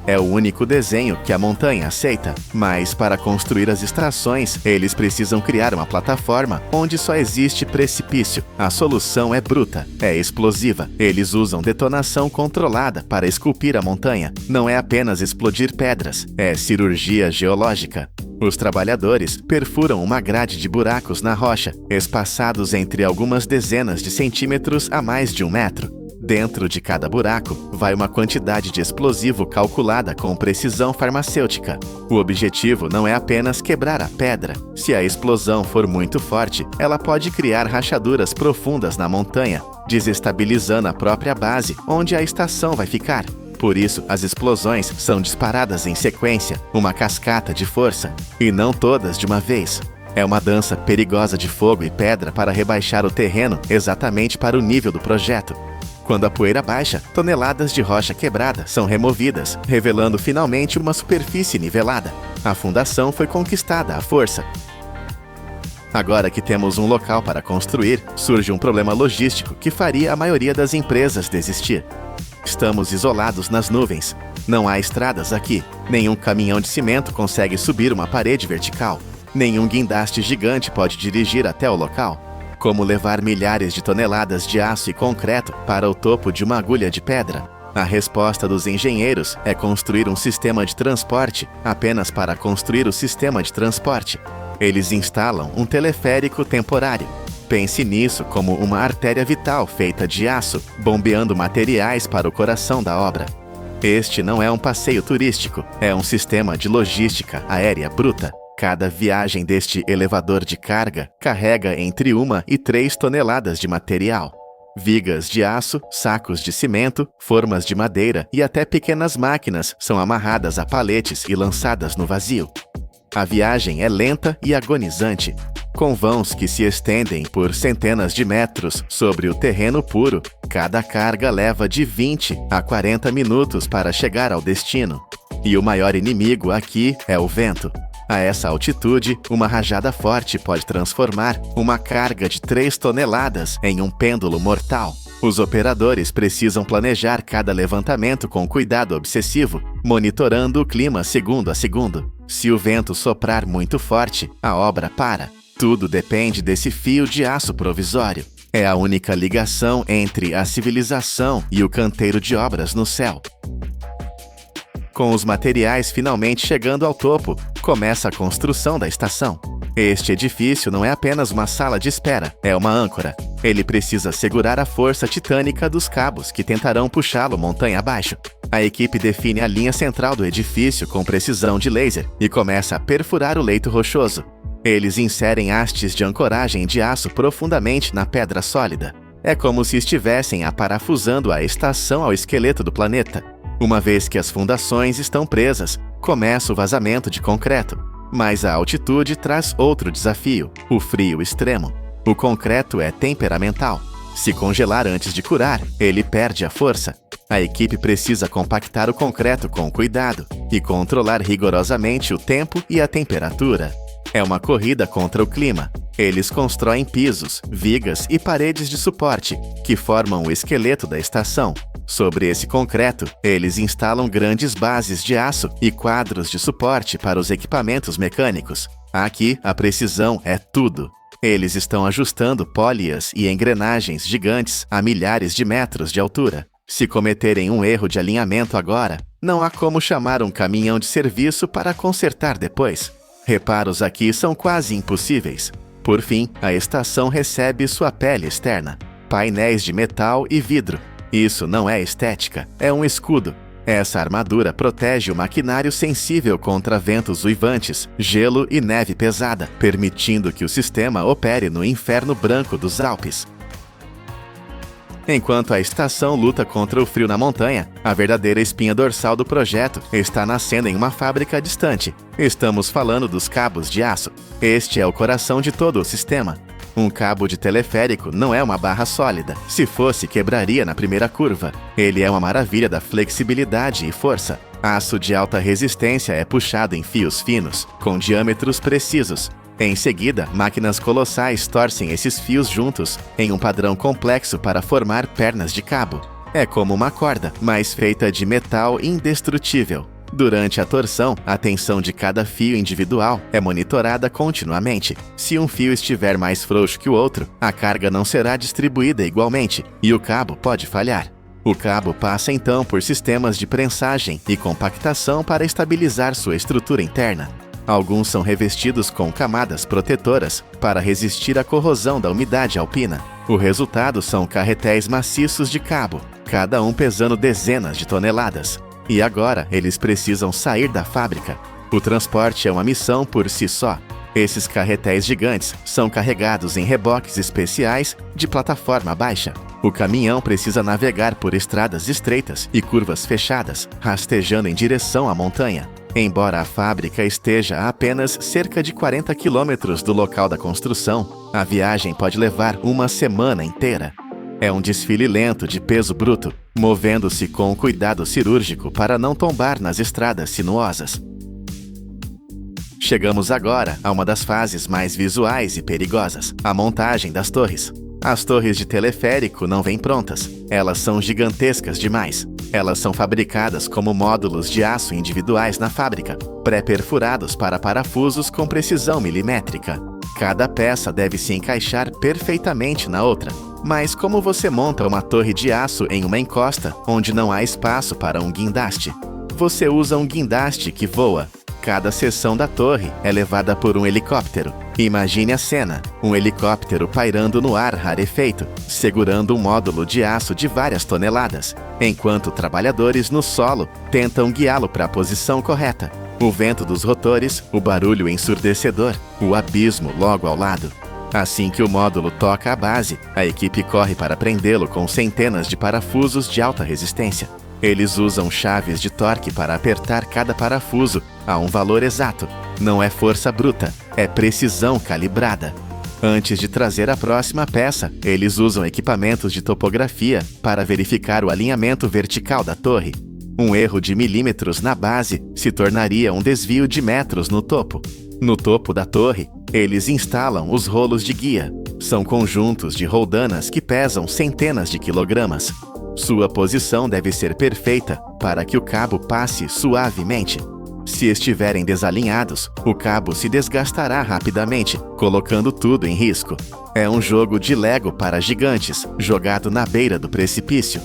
É o único desenho que a montanha aceita, mas para construir as estações, eles precisam criar uma plataforma onde só existe precipício. A solução é bruta, é explosiva. Eles usam detonação controlada para esculpir a montanha. Não é apenas explodir pedras, é cirurgia geológica. Os trabalhadores perfuram uma grade de buracos na rocha, espaçados entre algumas dezenas de centímetros a mais de 1 metro. Dentro de cada buraco, vai uma quantidade de explosivo calculada com precisão farmacêutica. O objetivo não é apenas quebrar a pedra. Se a explosão for muito forte, ela pode criar rachaduras profundas na montanha, desestabilizando a própria base, onde a estação vai ficar. Por isso, as explosões são disparadas em sequência, uma cascata de força, e não todas de uma vez. É uma dança perigosa de fogo e pedra para rebaixar o terreno exatamente para o nível do projeto. Quando a poeira baixa, toneladas de rocha quebrada são removidas, revelando finalmente uma superfície nivelada. A fundação foi conquistada à força. Agora que temos um local para construir, surge um problema logístico que faria a maioria das empresas desistir. Estamos isolados nas nuvens. Não há estradas aqui. Nenhum caminhão de cimento consegue subir uma parede vertical. Nenhum guindaste gigante pode dirigir até o local. Como levar milhares de toneladas de aço e concreto para o topo de uma agulha de pedra? A resposta dos engenheiros é construir um sistema de transporte apenas para construir o sistema de transporte. Eles instalam um teleférico temporário. Pense nisso como uma artéria vital feita de aço, bombeando materiais para o coração da obra. Este não é um passeio turístico, é um sistema de logística aérea bruta. Cada viagem deste elevador de carga carrega entre 1 e 3 toneladas de material. Vigas de aço, sacos de cimento, formas de madeira e até pequenas máquinas são amarradas a paletes e lançadas no vazio. A viagem é lenta e agonizante, com vãos que se estendem por centenas de metros sobre o terreno puro. Cada carga leva de 20 a 40 minutos para chegar ao destino. E o maior inimigo aqui é o vento. A essa altitude, uma rajada forte pode transformar uma carga de 3 toneladas em um pêndulo mortal. Os operadores precisam planejar cada levantamento com cuidado obsessivo, monitorando o clima segundo a segundo. Se o vento soprar muito forte, a obra para. Tudo depende desse fio de aço provisório. É a única ligação entre a civilização e o canteiro de obras no céu. Com os materiais finalmente chegando ao topo, começa a construção da estação. Este edifício não é apenas uma sala de espera, é uma âncora. Ele precisa segurar a força titânica dos cabos que tentarão puxá-lo montanha abaixo. A equipe define a linha central do edifício com precisão de laser e começa a perfurar o leito rochoso. Eles inserem hastes de ancoragem de aço profundamente na pedra sólida. É como se estivessem aparafusando a estação ao esqueleto do planeta. Uma vez que as fundações estão presas, começa o vazamento de concreto. Mas a altitude traz outro desafio, o frio extremo. O concreto é temperamental. Se congelar antes de curar, ele perde a força. A equipe precisa compactar o concreto com cuidado e controlar rigorosamente o tempo e a temperatura. É uma corrida contra o clima. Eles constroem pisos, vigas e paredes de suporte, que formam o esqueleto da estação. Sobre esse concreto, eles instalam grandes bases de aço e quadros de suporte para os equipamentos mecânicos. Aqui, a precisão é tudo. Eles estão ajustando pólias e engrenagens gigantes a milhares de metros de altura. Se cometerem um erro de alinhamento agora, não há como chamar um caminhão de serviço para consertar depois. Reparos aqui são quase impossíveis. Por fim, a estação recebe sua pele externa, painéis de metal e vidro. Isso não é estética, é um escudo. Essa armadura protege o maquinário sensível contra ventos uivantes, gelo e neve pesada, permitindo que o sistema opere no inferno branco dos Alpes. Enquanto a estação luta contra o frio na montanha, a verdadeira espinha dorsal do projeto está nascendo em uma fábrica distante. Estamos falando dos cabos de aço. Este é o coração de todo o sistema. Um cabo de teleférico não é uma barra sólida. Se fosse, quebraria na primeira curva. Ele é uma maravilha da flexibilidade e força. Aço de alta resistência é puxado em fios finos, com diâmetros precisos. Em seguida, máquinas colossais torcem esses fios juntos em um padrão complexo para formar pernas de cabo. É como uma corda, mas feita de metal indestrutível. Durante a torção, a tensão de cada fio individual é monitorada continuamente. Se um fio estiver mais frouxo que o outro, a carga não será distribuída igualmente e o cabo pode falhar. O cabo passa então por sistemas de prensagem e compactação para estabilizar sua estrutura interna. Alguns são revestidos com camadas protetoras para resistir à corrosão da umidade alpina. O resultado são carretéis maciços de cabo, cada um pesando dezenas de toneladas. E agora eles precisam sair da fábrica. O transporte é uma missão por si só. Esses carretéis gigantes são carregados em reboques especiais de plataforma baixa. O caminhão precisa navegar por estradas estreitas e curvas fechadas, rastejando em direção à montanha. Embora a fábrica esteja a apenas cerca de 40 quilômetros do local da construção, a viagem pode levar uma semana inteira. É um desfile lento de peso bruto, movendo-se com cuidado cirúrgico para não tombar nas estradas sinuosas. Chegamos agora a uma das fases mais visuais e perigosas, a montagem das torres. As torres de teleférico não vêm prontas. Elas são gigantescas demais. Elas são fabricadas como módulos de aço individuais na fábrica, pré-perfurados para parafusos com precisão milimétrica. Cada peça deve se encaixar perfeitamente na outra. Mas como você monta uma torre de aço em uma encosta onde não há espaço para um guindaste? Você usa um guindaste que voa. Cada seção da torre é levada por um helicóptero. Imagine a cena, um helicóptero pairando no ar rarefeito, segurando um módulo de aço de várias toneladas, enquanto trabalhadores no solo tentam guiá-lo para a posição correta. O vento dos rotores, o barulho ensurdecedor, o abismo logo ao lado. Assim que o módulo toca a base, a equipe corre para prendê-lo com centenas de parafusos de alta resistência. Eles usam chaves de torque para apertar cada parafuso a um valor exato. Não é força bruta, é precisão calibrada. Antes de trazer a próxima peça, eles usam equipamentos de topografia para verificar o alinhamento vertical da torre. Um erro de milímetros na base se tornaria um desvio de metros no topo. No topo da torre, eles instalam os rolos de guia. São conjuntos de roldanas que pesam centenas de quilogramas. Sua posição deve ser perfeita para que o cabo passe suavemente. Se estiverem desalinhados, o cabo se desgastará rapidamente, colocando tudo em risco. É um jogo de Lego para gigantes, jogado na beira do precipício.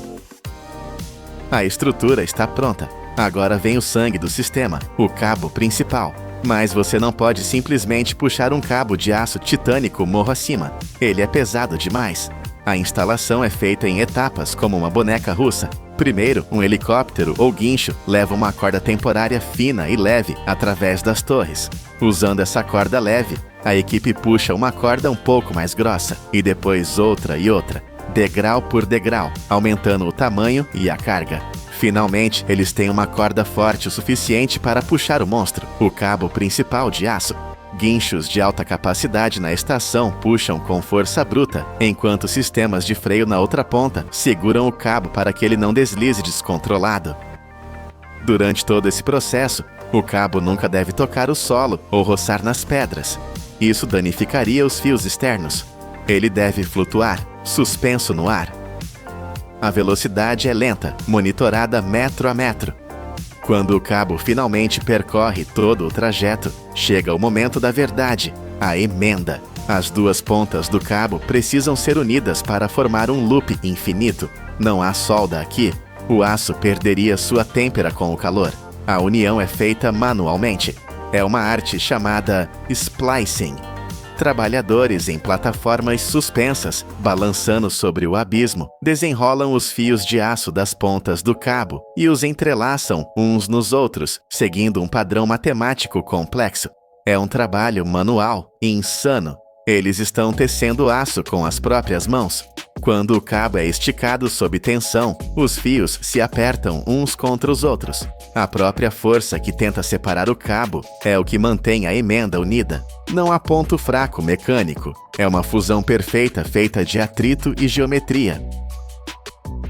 A estrutura está pronta. Agora vem o sangue do sistema, o cabo principal. Mas você não pode simplesmente puxar um cabo de aço titânico morro acima. Ele é pesado demais. A instalação é feita em etapas como uma boneca russa. Primeiro, um helicóptero ou guincho leva uma corda temporária fina e leve através das torres. Usando essa corda leve, a equipe puxa uma corda um pouco mais grossa e depois outra e outra, degrau por degrau, aumentando o tamanho e a carga. Finalmente, eles têm uma corda forte o suficiente para puxar o monstro, o cabo principal de aço. Guinchos de alta capacidade na estação puxam com força bruta, enquanto sistemas de freio na outra ponta seguram o cabo para que ele não deslize descontrolado. Durante todo esse processo, o cabo nunca deve tocar o solo ou roçar nas pedras. Isso danificaria os fios externos. Ele deve flutuar, suspenso no ar. A velocidade é lenta, monitorada metro a metro. Quando o cabo finalmente percorre todo o trajeto, chega o momento da verdade, a emenda. As duas pontas do cabo precisam ser unidas para formar um loop infinito. Não há solda aqui. O aço perderia sua têmpera com o calor. A união é feita manualmente. É uma arte chamada splicing. Trabalhadores em plataformas suspensas, balançando sobre o abismo, desenrolam os fios de aço das pontas do cabo e os entrelaçam uns nos outros, seguindo um padrão matemático complexo. É um trabalho manual e insano. Eles estão tecendo aço com as próprias mãos. Quando o cabo é esticado sob tensão, os fios se apertam uns contra os outros. A própria força que tenta separar o cabo é o que mantém a emenda unida. Não há ponto fraco mecânico. É uma fusão perfeita feita de atrito e geometria.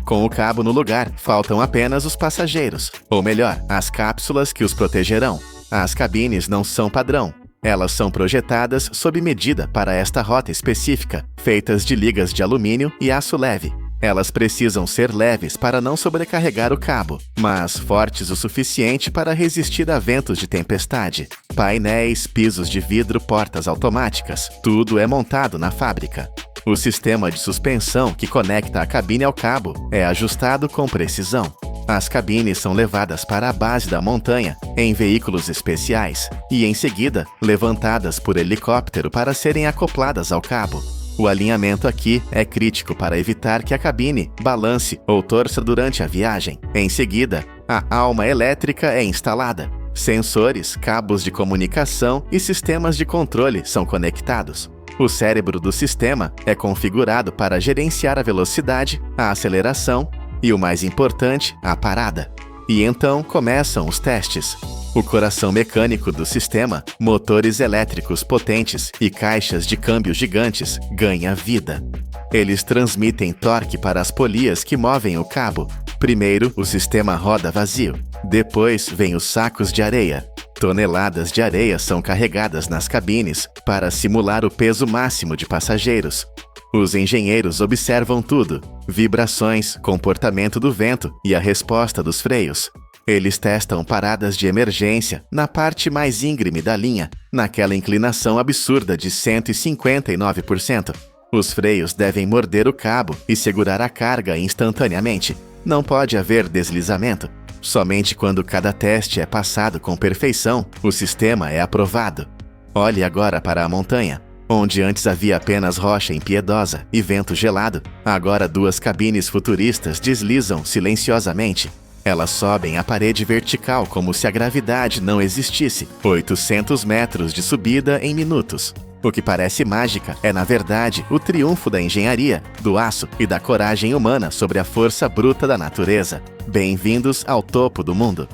Com o cabo no lugar, faltam apenas os passageiros, ou melhor, as cápsulas que os protegerão. As cabines não são padrão. Elas são projetadas sob medida para esta rota específica, feitas de ligas de alumínio e aço leve. Elas precisam ser leves para não sobrecarregar o cabo, mas fortes o suficiente para resistir a ventos de tempestade. Painéis, pisos de vidro, portas automáticas, tudo é montado na fábrica. O sistema de suspensão que conecta a cabine ao cabo é ajustado com precisão. As cabines são levadas para a base da montanha em veículos especiais e, em seguida, levantadas por helicóptero para serem acopladas ao cabo. O alinhamento aqui é crítico para evitar que a cabine balance ou torça durante a viagem. Em seguida, a alma elétrica é instalada. Sensores, cabos de comunicação e sistemas de controle são conectados. O cérebro do sistema é configurado para gerenciar a velocidade, a aceleração e, o mais importante, a parada. E então começam os testes. O coração mecânico do sistema, motores elétricos potentes e caixas de câmbio gigantes ganha vida. Eles transmitem torque para as polias que movem o cabo. Primeiro, o sistema roda vazio. Depois, vem os sacos de areia. Toneladas de areia são carregadas nas cabines para simular o peso máximo de passageiros. Os engenheiros observam tudo: vibrações, comportamento do vento e a resposta dos freios. Eles testam paradas de emergência na parte mais íngreme da linha, naquela inclinação absurda de 159%. Os freios devem morder o cabo e segurar a carga instantaneamente. Não pode haver deslizamento. Somente quando cada teste é passado com perfeição, o sistema é aprovado. Olhe agora para a montanha. Onde antes havia apenas rocha impiedosa e vento gelado, agora duas cabines futuristas deslizam silenciosamente. Elas sobem a parede vertical como se a gravidade não existisse, 800 metros de subida em minutos. O que parece mágica é, na verdade, o triunfo da engenharia, do aço e da coragem humana sobre a força bruta da natureza. Bem-vindos ao topo do mundo.